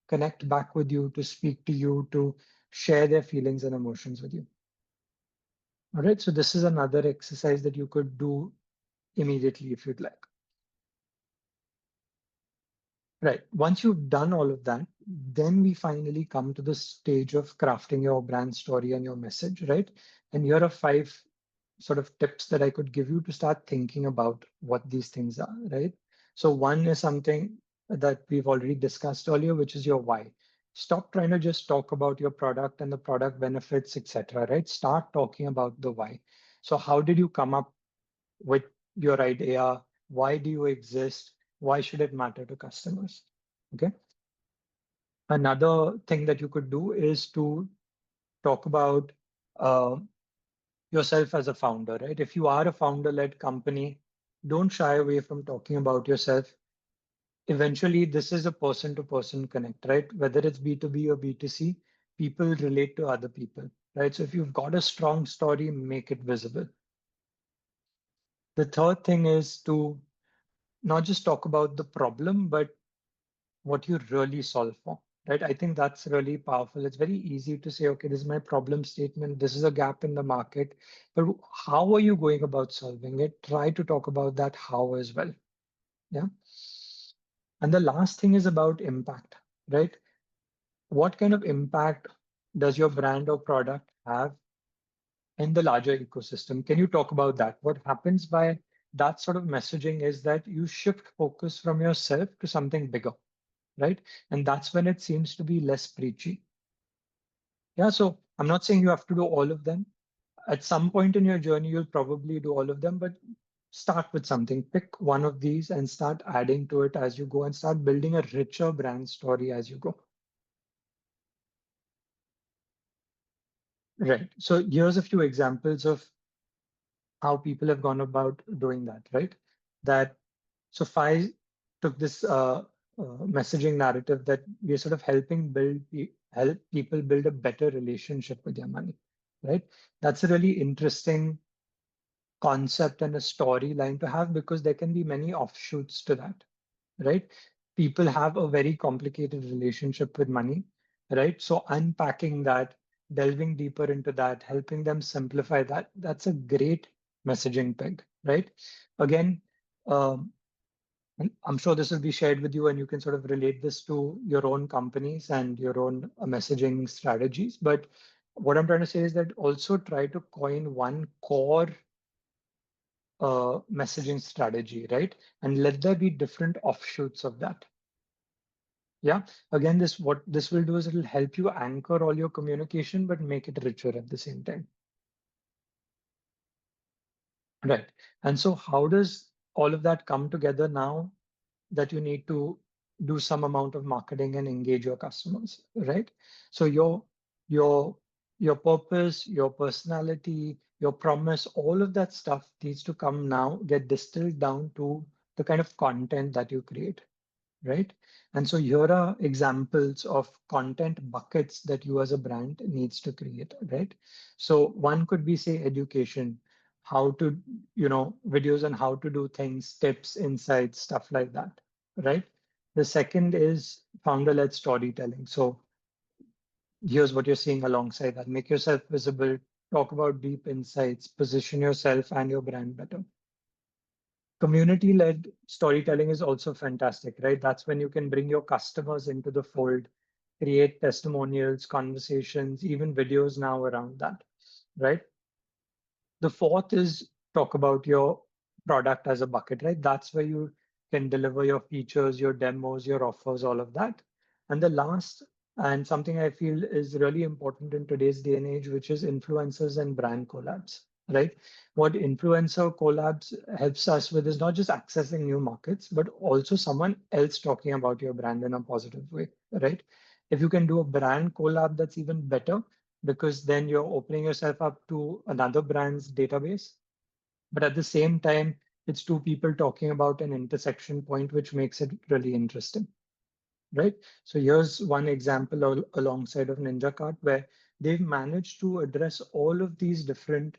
connect back with you, to speak to you, to share their feelings and emotions with you. All right, so this is another exercise that you could do immediately if you'd like. Right, once you've done all of that, then we finally come to the stage of crafting your brand story and your message, right? And here are 5 sort of tips that I could give you to start thinking about what these things are, right? So one is something that we've already discussed earlier, which is your why. Stop trying to just talk about your product and the product benefits, etc., right? Start talking about the why. So how did you come up with your idea? Why do you exist? Why should it matter to customers? Okay. Another thing that you could do is to talk about uh, yourself as a founder, right? If you are a founder-led company, don't shy away from talking about yourself. Eventually, this is a person-to-person connect, right? Whether it's B2B or B2C, people relate to other people, right? So if you've got a strong story, make it visible. The third thing is to not just talk about the problem, but what you really solve for, right? I think that's really powerful. It's very easy to say, okay, this is my problem statement. This is a gap in the market, but how are you going about solving it? Try to talk about that how as well. Yeah. And the last thing is about impact, right? What kind of impact does your brand or product have in the larger ecosystem? Can you talk about that? What happens by that sort of messaging is that you shift focus from yourself to something bigger, right? And that's when it seems to be less preachy. Yeah, so I'm not saying you have to do all of them. At some point in your journey, you'll probably do all of them, but start with something. Pick one of these and start adding to it as you go and start building a richer brand story as you go. Right. So here's a few examples of how people have gone about doing that, right? That so Fi took this messaging narrative that we're sort of help people build a better relationship with their money, right? That's a really interesting concept and a storyline to have because there can be many offshoots to that, right? People have a very complicated relationship with money, right? So unpacking that, delving deeper into that, helping them simplify that, that's a great messaging peg, right? Again, um, and I'm sure this will be shared with you and you can sort of relate this to your own companies and your own messaging strategies. But what I'm trying to say is that also try to coin one core messaging strategy, right? And let there be different offshoots of that. Yeah. Again, what this will do is it'll help you anchor all your communication, but make it richer at the same time. Right. And so how does all of that come together now that you need to do some amount of marketing and engage your customers, right? So your your purpose, your personality, your promise, all of that stuff needs to come now, get distilled down to the kind of content that you create, right? And so here are examples of content buckets that you as a brand needs to create, right? So one could be, say, education, how to, videos on how to do things, tips, insights, stuff like that, right? The second is founder-led storytelling. So here's what you're seeing alongside that. Make yourself visible, talk about deep insights, position yourself and your brand better. Community-led storytelling is also fantastic, right? That's when you can bring your customers into the fold, create testimonials, conversations, even videos now around that, right? The fourth is talk about your product as a bucket, right? That's where you can deliver your features, your demos, your offers, all of that. And the last, and something I feel is really important in today's day and age, which is influencers and brand collabs, right? What influencer collabs helps us with is not just accessing new markets, but also someone else talking about your brand in a positive way, right? If you can do a brand collab, that's even better because then you're opening yourself up to another brand's database. But at the same time, it's two people talking about an intersection point, which makes it really interesting, right? So here's one example alongside of Ninja Cart where they've managed to address all of these different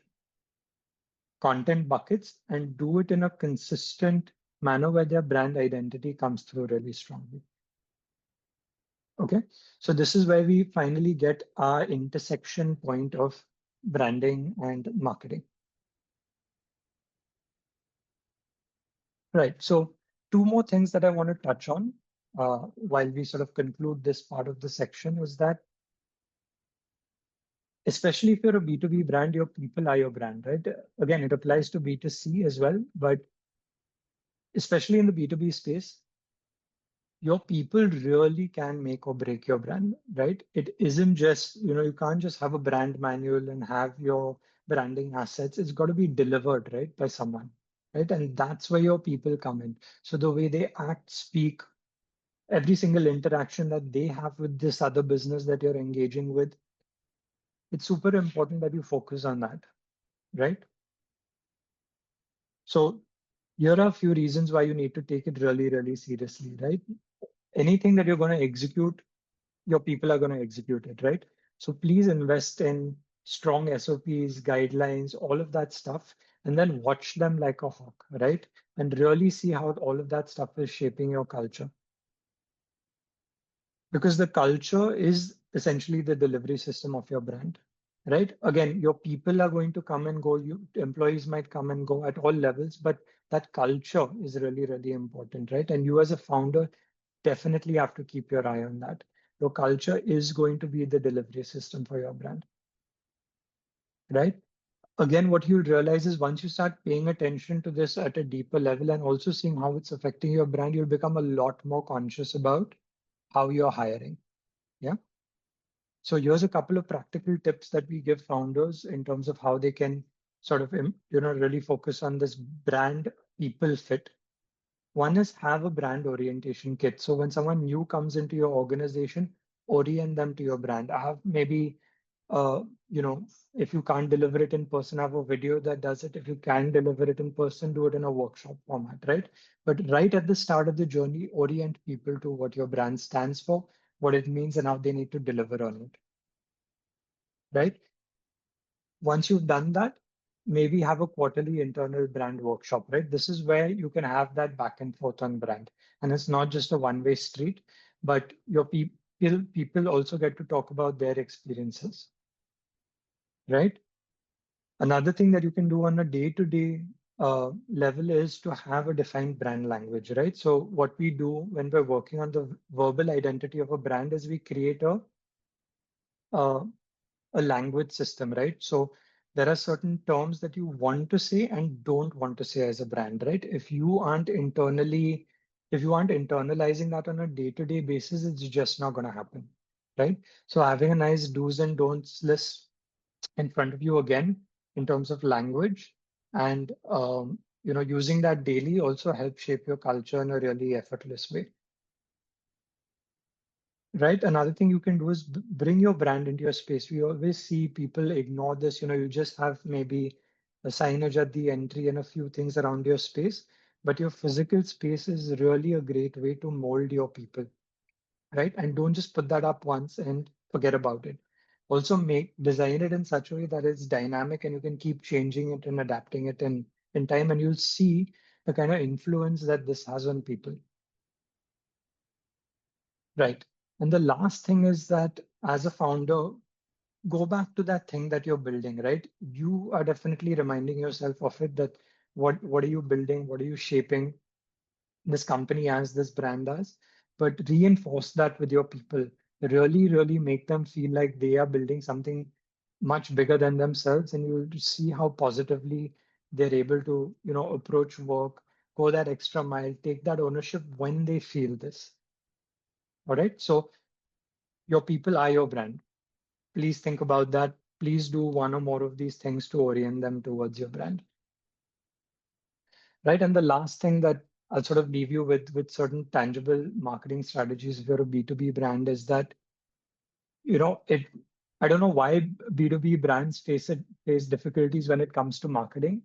content buckets and do it in a consistent manner where their brand identity comes through really strongly. Okay, so this is where we finally get our intersection point of branding and marketing. Right, so two more things that I want to touch on while we sort of conclude this part of the section is that, especially if you're a B2B brand, your people are your brand, right? Again, it applies to B2C as well, but especially in the B2B space, your people really can make or break your brand, right? It isn't just, you can't just have a brand manual and have your branding assets. It's got to be delivered, right, by someone, right? And that's where your people come in. So the way they act, speak, every single interaction that they have with this other business that you're engaging with, it's super important that you focus on that, right? So here are a few reasons why you need to take it really, really seriously, right? Anything that you're going to execute, your people are going to execute it, right? So please invest in strong SOPs, guidelines, all of that stuff, and then watch them like a hawk, right? And really see how all of that stuff is shaping your culture. Because the culture is essentially the delivery system of your brand, right? Again, your people are going to come and go, employees might come and go at all levels, but that culture is really, really important, right? And you as a founder definitely have to keep your eye on that. Your culture is going to be the delivery system for your brand, right? Again, what you'll realize is once you start paying attention to this at a deeper level and also seeing how it's affecting your brand, you'll become a lot more conscious about how you're hiring. Yeah. So here's a couple of practical tips that we give founders in terms of how they can sort of, really focus on this brand people fit. One is have a brand orientation kit. So when someone new comes into your organization, orient them to your brand. I have maybe, if you can't deliver it in person, have a video that does it. If you can deliver it in person, do it in a workshop format, right? But right at the start of the journey, orient people to what your brand stands for, what it means, and how they need to deliver on it, right? Once you've done that, maybe have a quarterly internal brand workshop, right? This is where you can have that back and forth on brand. And it's not just a one-way street, but your people also get to talk about their experiences, right? Another thing that you can do on a day-to-day level is to have a defined brand language, right? So what we do when we're working on the verbal identity of a brand is we create uh, a language system, right? So there are certain terms that you want to say and don't want to say as a brand, right? If you aren't internalizing that on a day-to-day basis, it's just not going to happen, right? So having a nice do's and don'ts list in front of you again in terms of language and using that daily also helps shape your culture in a really effortless way. Right. Another thing you can do is bring your brand into your space. We always see people ignore this. You just have maybe a signage at the entry and a few things around your space, but your physical space is really a great way to mold your people. Right. And don't just put that up once and forget about it. Also design it in such a way that it's dynamic and you can keep changing it and adapting it in time, and you'll see the kind of influence that this has on people. Right. And the last thing is that as a founder, go back to that thing that you're building, right? You are definitely reminding yourself of it, that what are you building? What are you shaping this company as, this brand as? But reinforce that with your people. Really, really make them feel like they are building something much bigger than themselves. And you'll see how positively they're able to, approach work, go that extra mile, take that ownership when they feel this. All right. So your people are your brand. Please think about that. Please do one or more of these things to orient them towards your brand. Right. And the last thing that I'll sort of leave you with certain tangible marketing strategies if you're a B2B brand is that, I don't know why B2B brands face difficulties when it comes to marketing.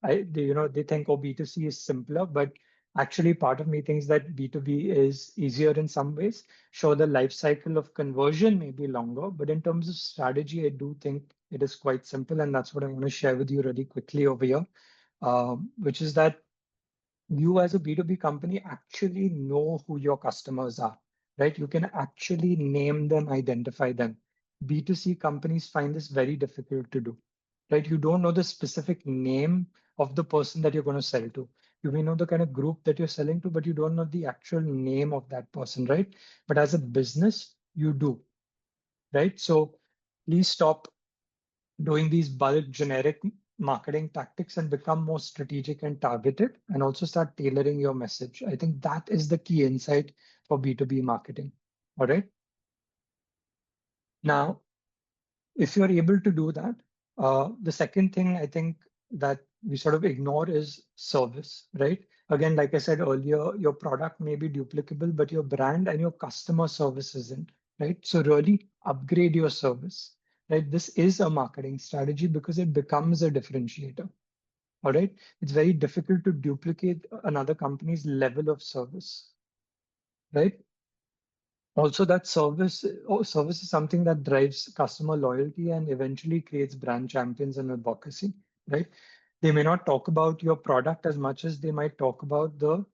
They think, oh, B2C is simpler, but actually part of me thinks that B2B is easier in some ways. Sure, the life cycle of conversion may be longer, but in terms of strategy, I do think It is quite simple, and that's what I want to share with you really quickly over here, which is that you as a B2B company actually know who your customers are, right? You can actually name them, identify them. B2C companies find this very difficult to do, right? You don't know the specific name of the person that you're going to sell to. You may know the kind of group that you're selling to, but you don't know the actual name of that person, right? But as a business, you do, right? So please stop doing these bulk generic marketing tactics and become more strategic and targeted, and also start tailoring your message. I think that is the key insight for B2B marketing. All right. Now, if you're able to do that, the second thing I think that we sort of ignore is service, right? Again, like I said earlier, your product may be duplicable, but your brand and your customer service isn't, right? So really upgrade your service, right? This is a marketing strategy because it becomes a differentiator, all right? It's very difficult to duplicate another company's level of service, right? Also, that service is something that drives customer loyalty and eventually creates brand champions and advocacy, right? They may not talk about your product as much as they might talk about the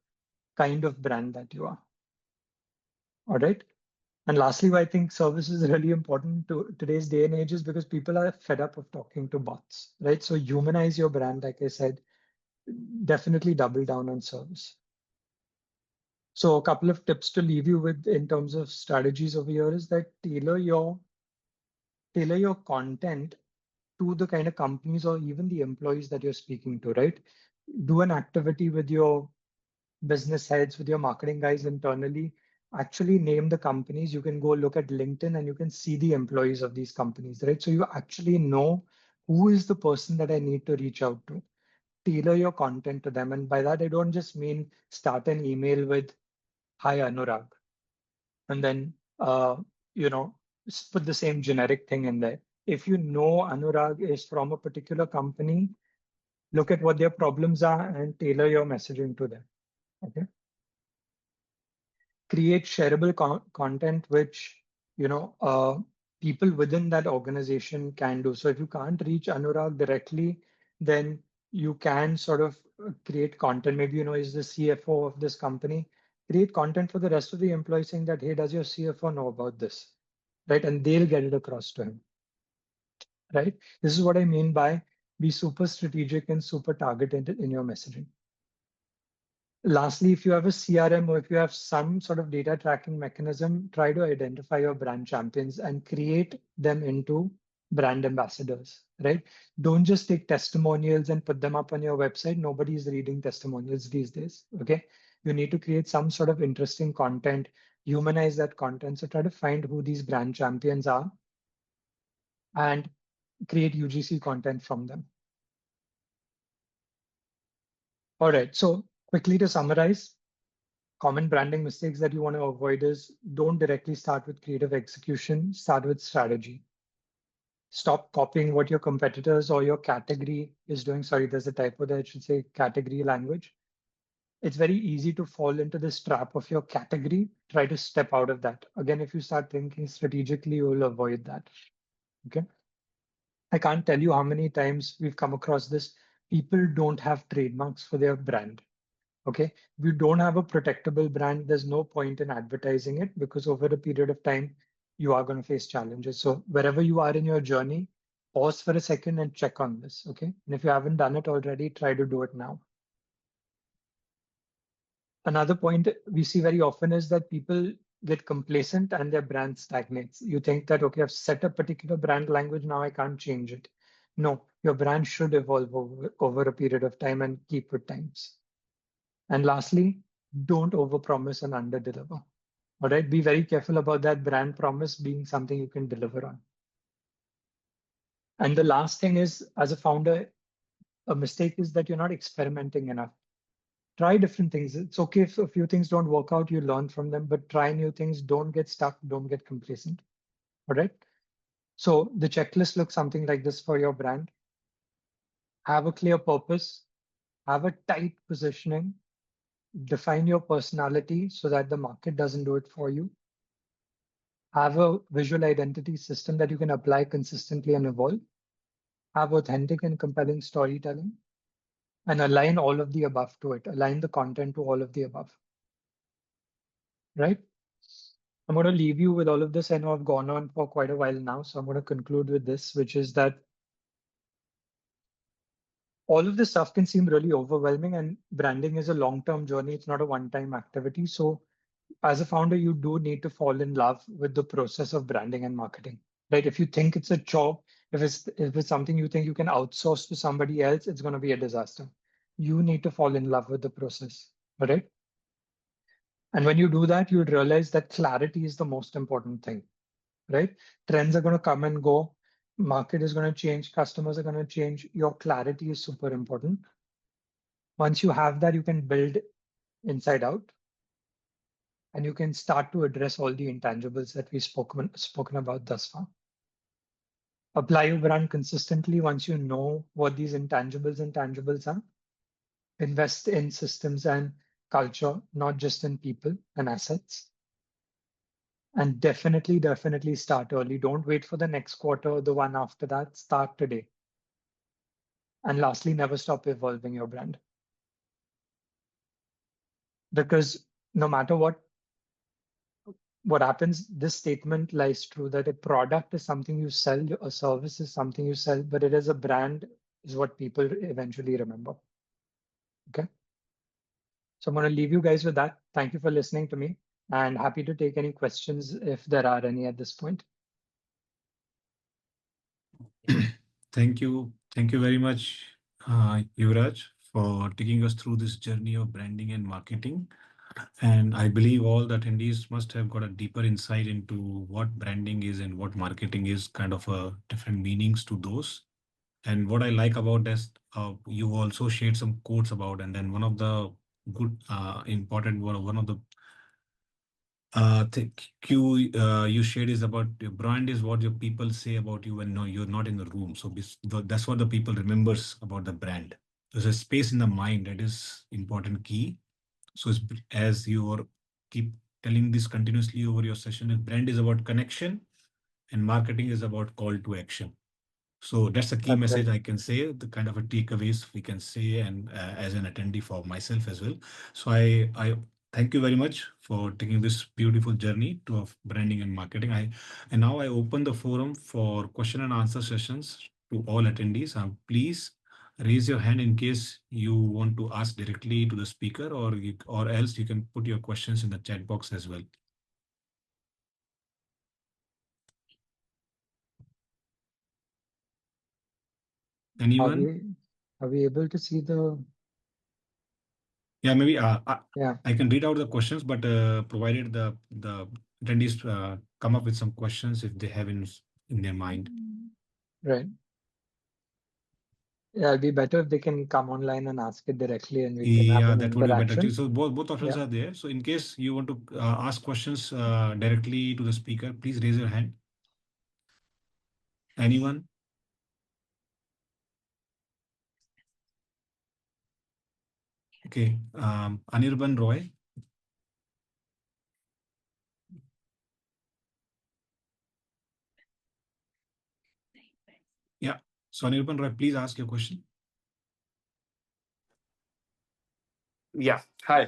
kind of brand that you are. All right. And lastly, why I think service is really important to today's day and age is because people are fed up of talking to bots, right? So humanize your brand, like I said, definitely double down on service. So a couple of tips to leave you with in terms of strategies over here is that tailor your content to the kind of companies or even the employees that you're speaking to, right? Do an activity with your business heads, with your marketing guys internally. Actually name the companies. You can go look at LinkedIn and you can see the employees of these companies, right? So you actually know who is the person that I need to reach out to. Tailor your content to them. And by that, I don't just mean start an email with, "Hi, Anurag," and then put the same generic thing in there. If you know Anurag is from a particular company, look at what their problems are and tailor your messaging to them. Okay. Create shareable content which people within that organization can do. So if you can't reach Anurag directly, then you can sort of create content. Maybe is the CFO of this company. Create content for the rest of the employees saying that, "Hey, does your CFO know about this?" Right? And they'll get it across to him. Right? This is what I mean by be super strategic and super targeted in your messaging. Lastly, if you have a CRM or if you have some sort of data tracking mechanism, try to identify your brand champions and create them into brand ambassadors, right? Don't just take testimonials and put them up on your website. Nobody's reading testimonials these days, okay? You need to create some sort of interesting content, humanize that content. So try to find who these brand champions are and create UGC content from them. All right, so quickly to summarize, common branding mistakes that you want to avoid is don't directly start with creative execution, start with strategy. Stop copying what your competitors or your category is doing. Sorry, there's a typo there. It should say category language. It's very easy to fall into this trap of your category. Try to step out of that. Again, if you start thinking strategically, you will avoid that. Okay. I can't tell you how many times we've come across this. People don't have trademarks for their brand. Okay, if you don't have a protectable brand, there's no point in advertising it because over a period of time, you are going to face challenges. So wherever you are in your journey, pause for a second and check on this. Okay, and if you haven't done it already, try to do it now. Another point we see very often is that people get complacent and their brand stagnates. You think that, okay, I've set a particular brand language, now I can't change it. No, your brand should evolve over a period of time and keep with times. And lastly, don't overpromise and underdeliver. All right, be very careful about that brand promise being something you can deliver on. And the last thing is, as a founder, a mistake is that you're not experimenting enough. Try different things. It's okay if a few things don't work out, you learn from them, but try new things. Don't get stuck. Don't get complacent. All right. So the checklist looks something like this for your brand. Have a clear purpose, have a tight positioning, define your personality so that the market doesn't do it for you. Have a visual identity system that you can apply consistently and evolve. have authentic and compelling storytelling, and align all of the above to it. Align the content to all of the above, right? I'm going to leave you with all of this. I know I've gone on for quite a while now, so I'm going to conclude with this, which is that all of this stuff can seem really overwhelming, and branding is a long-term journey. It's not a one-time activity. So as a founder, you do need to fall in love with the process of branding and marketing, right? If you think it's a job, if it's something you think you can outsource to somebody else, it's going to be a disaster. You need to fall in love with the process, right? And when you do that, you'll realize that clarity is the most important thing, right? Trends are going to come and go. Market is going to change. Customers are going to change. Your clarity is super important. Once you have that, you can build inside out, and you can start to address all the intangibles that we've spoken about thus far. Apply your brand consistently once you know what these intangibles and tangibles are. Invest in systems and culture, not just in people and assets. And definitely start early. Don't wait for the next quarter or the one after that. Start today. And lastly, never stop evolving your brand. Because no matter what happens, this statement lies true that a product is something you sell, a service is something you sell, but it is a brand is what people eventually remember. Okay. So I'm going to leave you guys with that. Thank you for listening to me, and happy to take any questions if there are any at this point. Thank you. Thank you very much, Yuvraj, for taking us through this journey of branding and marketing. And I believe all the attendees must have got a deeper insight into what branding is and what marketing is, kind of different meanings to those. And what I like about this, you also shared some quotes about, and then one of the good, important one of the cue you shared is about your brand is what your people say about you when no, you're not in the room. So that's what the people remembers about the brand. There's a space in the mind that is important key. So as you are keep telling this continuously over your session, brand is about connection and marketing is about call to action. So that's the key That's message right. I can say, the kind of a takeaways we can say, and as an attendee for myself as well. So I thank you very much for taking this beautiful journey to of branding and marketing. And now I open the forum for question and answer sessions to all attendees. Please raise your hand in case you want to ask directly to the speaker, or else you can put your questions in the chat box as well. Anyone? Are we able to see the? Yeah, maybe Yeah. I can read out the questions, but provided the attendees come up with some questions if they have in their mind. Right. Yeah, it'd be better if they can come online and ask it directly, and we can have Yeah, an that would be better too. interaction. So both options Yeah. are there. So in case you want to ask questions directly to the speaker, please raise your hand. Anyone? Okay, Anirban Roy. Yeah, so Anirban Roy, please ask your question. Yeah. Hi.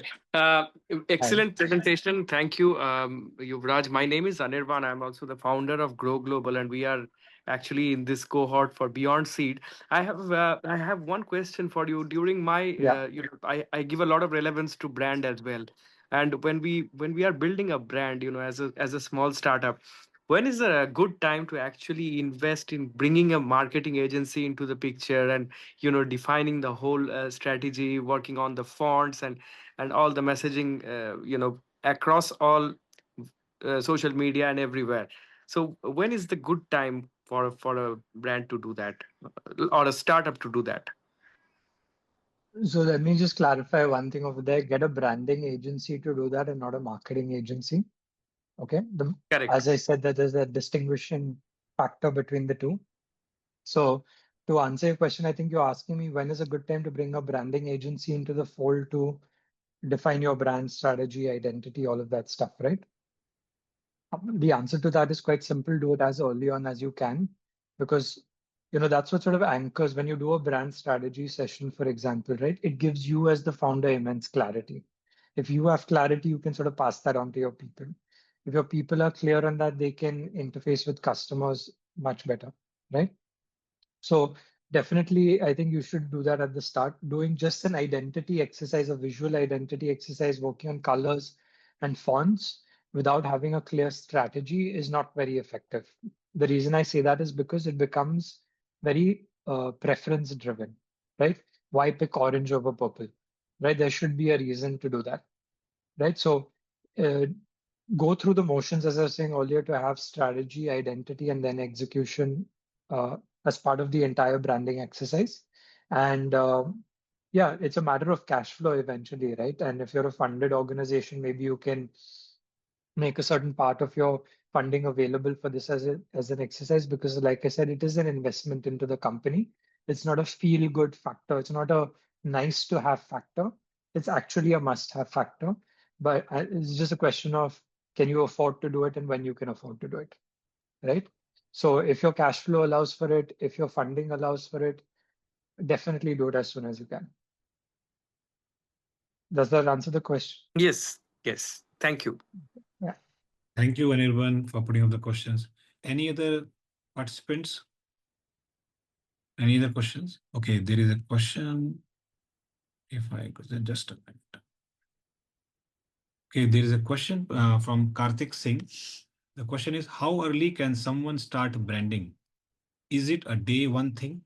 Excellent presentation. Thank you, Yuvraj. My name is Anirban. I'm also the founder of Grow Global, and we are actually in this cohort for BeyondSeed. I have one question for you. During my Yeah. I give a lot of relevance to brand as well. And when we are building a brand, as a small startup, when is a good time to actually invest in bringing a marketing agency into the picture and defining the whole strategy, working on the fonts and all the messaging across all social media and everywhere. So when is the good time for a brand to do that, or a startup to do that? So let me just clarify one thing over there. Get a branding agency to do that and not a marketing agency. Okay. Correct. As I said, that there's a distinguishing factor between the two. So to answer your question, I think you're asking me when is a good time to bring a branding agency into the fold to define your brand strategy, identity, all of that stuff, right? The answer to that is quite simple. Do it as early on as you can, because that's what sort of anchors when you do a brand strategy session, for example, right? It gives you as the founder immense clarity. If you have clarity, you can sort of pass that on to your people. If your people are clear on that, they can interface with customers much better, right? So definitely, I think you should do that at the start. Doing just an identity exercise, a visual identity exercise, working on colors and fonts without having a clear strategy is not very effective. The reason I say that is because it becomes very preference driven, right? Why pick orange over purple, right? There should be a reason to do that, right? So uh, go through the motions, as I was saying earlier, to have strategy, identity, and then execution uh, as part of the entire branding exercise. And yeah, it's a matter of cash flow eventually, right? And if you're a funded organization, maybe you can make a certain part of your funding available for this as an exercise, because like I said, it is an investment into the company. It's not a feel good factor. It's not a nice to have factor. It's actually a must have factor. But it's just a question of can you afford to do it and when you can afford to do it, right? So if your cash flow allows for it, if your funding allows for it, definitely do it as soon as you can. Does that answer the question? Yes, yes. Thank you. Yeah. Thank you, Anirban, for putting up the questions. Any other participants? Any other questions? Okay, there is a question. If I could just a minute. Okay, there is a question from Karthik Singh. The question is, how early can someone start branding? Is it a day one thing?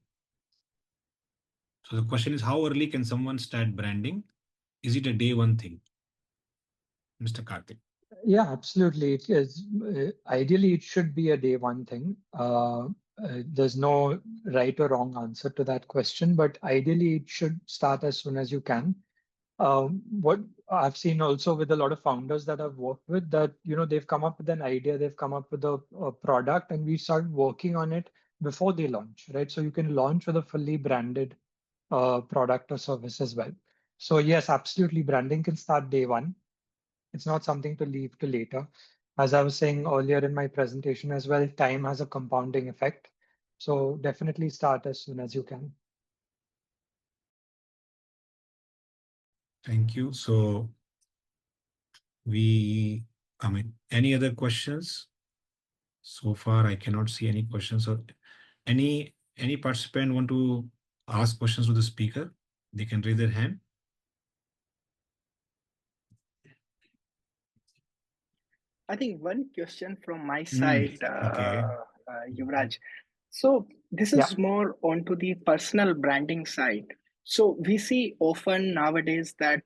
So the question is, how early can someone start branding? Is it a day one thing? Mr. Karthik. Yeah, absolutely. It is. Ideally, it should be a day one thing. There's no right or wrong answer to that question, but ideally, it should start as soon as you can. What I've seen also with a lot of founders that I've worked with, that they've come up with an idea, they've come up with a product, and we start working on it before they launch, right? So you can launch with a fully branded product or service as well. So yes, absolutely, branding can start day one. It's not something to leave to later. As I was saying earlier in my presentation as well, time has a compounding effect. So definitely start as soon as you can. Thank you. So any other questions? So far, I cannot see any questions. So any participant want to ask questions to the speaker? They can raise their hand. I think one question from my side, Okay. Yuvraj. So this Yeah. is more onto the personal branding side. So we see often nowadays that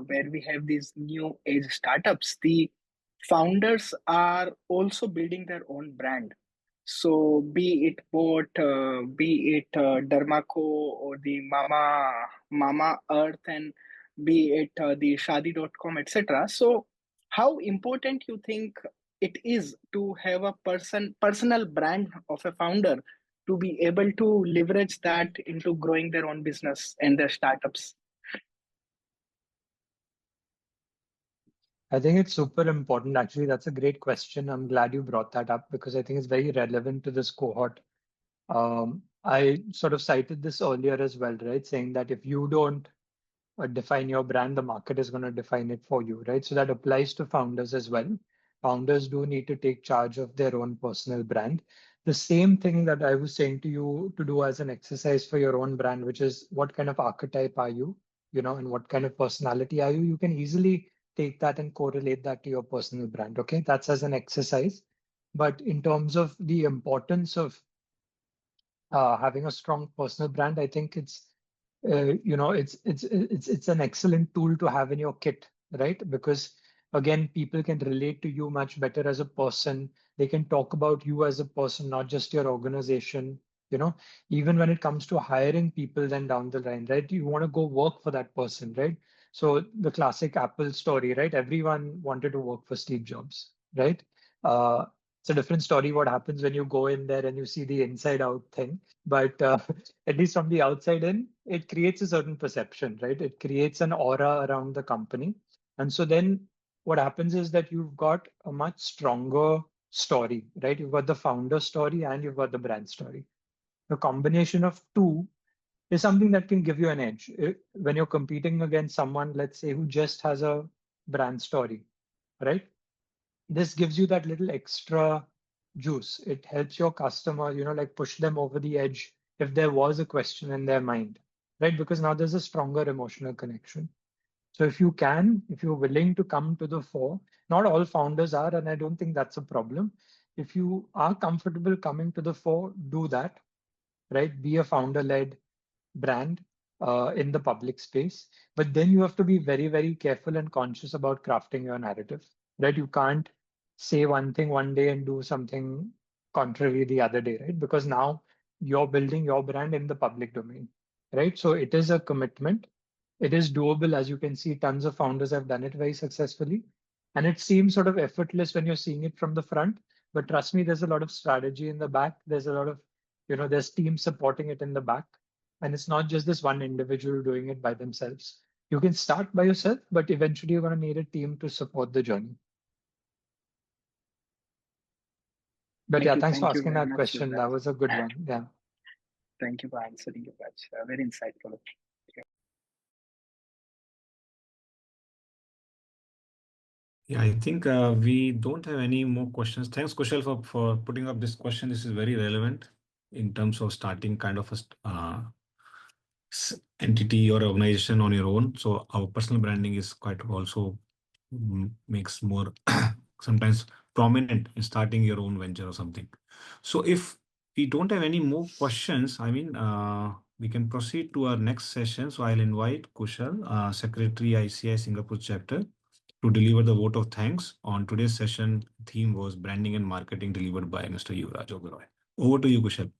where we have these new age startups, the founders are also building their own brand. So be it Boat, be it Dermaco or the Mama Earth, and be it the Shadi.com, etc. So how important you think it is to have a personal brand of a founder to be able to leverage that into growing their own business and their startups? I think it's super important. Actually, that's a great question. I'm glad you brought that up because I think it's very relevant to this cohort. I sort of cited this earlier as well, right? Saying that if you don't define your brand, the market is going to define it for you, right? So that applies to founders as well. Founders do need to take charge of their own personal brand. The same thing that I was saying to you to do as an exercise for your own brand, which is what kind of archetype are you, and what kind of personality are you? You can easily take that and correlate that to your personal brand. Okay, that's as an exercise. But in terms of the importance of having a strong personal brand, I think it's an excellent tool to have in your kit, right? Because again, people can relate to you much better as a person. They can talk about you as a person, not just your organization. Even when it comes to hiring people, then down the line, right? You want to go work for that person, right? So the classic Apple story, right? Everyone wanted to work for Steve Jobs, right? Uh, it's a different story what happens when you go in there and you see the inside out thing. But at least from the outside in, it creates a certain perception, right? It creates an aura around the company. And so then what happens is that you've got a much stronger story, right? You've got the founder story and you've got the brand story. The combination of two is something that can give you an edge. When you're competing against someone, let's say, who just has a brand story, right? This gives you that little extra juice. It helps your customer, like push them over the edge if there was a question in their mind, right? Because now there's a stronger emotional connection. So if you're willing to come to the fore, not all founders are, and I don't think that's a problem. If you are comfortable coming to the fore, do that, right? Be a founder-led brand in the public space. But then you have to be very, very careful and conscious about crafting your narrative, right? You can't say one thing one day and do something contrary the other day, right? Because now you're building your brand in the public domain, right? So it is a commitment. It is doable. As you can see, tons of founders have done it very successfully. And it seems sort of effortless when you're seeing it from the front. But trust me, there's a lot of strategy in the back. There's a lot of, there's teams supporting it in the back. And it's not just this one individual doing it by themselves. You can start by yourself, but eventually you're going to need a team to support the journey. But yeah, thanks for Thank you asking very that much, question. Yuvraaj. That was a good one. Yeah. Thank you for answering, Yuvraaj. Very insightful. Yeah, I think we don't have any more questions. Thanks, Kushal, for putting up this question. This is very relevant in terms of starting kind of a entity or organization on your own. So our personal branding is quite also makes more sometimes prominent in starting your own venture or something. So if we don't have any more questions, I mean, we can proceed to our next session. So I'll invite Kushal, Secretary ICAI Singapore Chapter, to deliver the vote of thanks. On today's session, theme was branding and marketing, delivered by Mr. Yuvraaj Oberoi. Over to you, Kushal.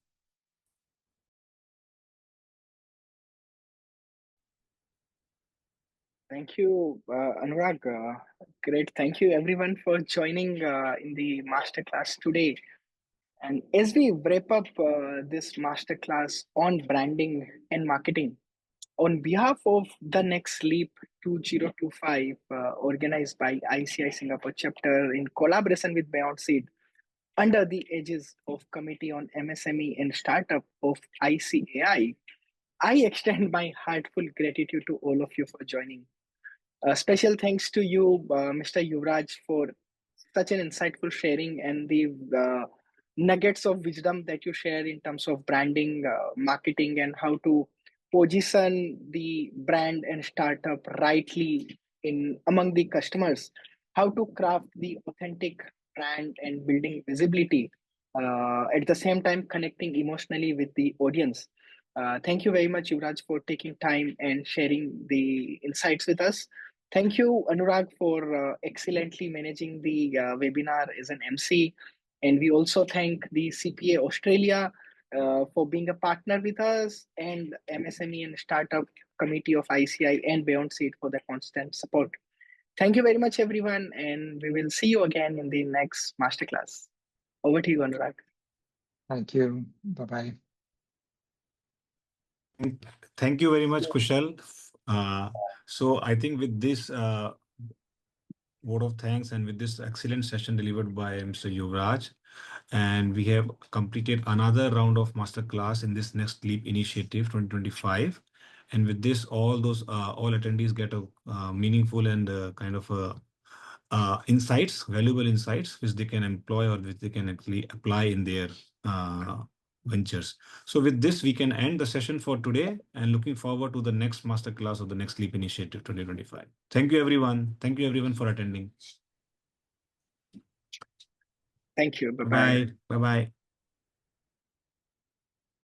Thank you, Anurag. Great. Thank you, everyone, for joining in the masterclass today. And as we wrap up this masterclass on branding and marketing, on behalf of the Next Leap 2025, organized by ICAI Singapore Chapter in collaboration with BeyondSeed, under the aegis of Committee on MSME and Startup of ICAI, I extend my heartfelt gratitude to all of you for joining. Special thanks to you, Mr. Yuvraj, for such an insightful sharing and the nuggets of wisdom that you share in terms of branding, marketing, and how to position the brand and startup rightly in among the customers, how to craft the authentic brand and building visibility, at the same time connecting emotionally with the audience. Thank you very much, Yuvraj, for taking time and sharing the insights with us. Thank you, Anurag, for excellently managing the webinar as an MC. And we also thank the CPA Australia for being a partner with us, and MSME and Startup Committee of ICAI and BeyondSeed for the constant support. Thank you very much, everyone, and we will see you again in the next masterclass. Over to you, Anurag. Thank you. Bye-bye. Thank you very much, Kushal. So I think with this vote of thanks and with this excellent session delivered by Mr. Yuvraj, and we have completed another round of masterclass in this Next Leap Initiative 2025. And with this, all attendees get a meaningful and kind of insights, valuable insights, which they can employ or which they can actually apply in their ventures. So with this, we can end the session for today and looking forward to the next masterclass of the Next Leap Initiative 2025. Thank you, everyone. Thank you, everyone, for attending. Thank you. Bye-bye. Bye-bye. Bye-bye.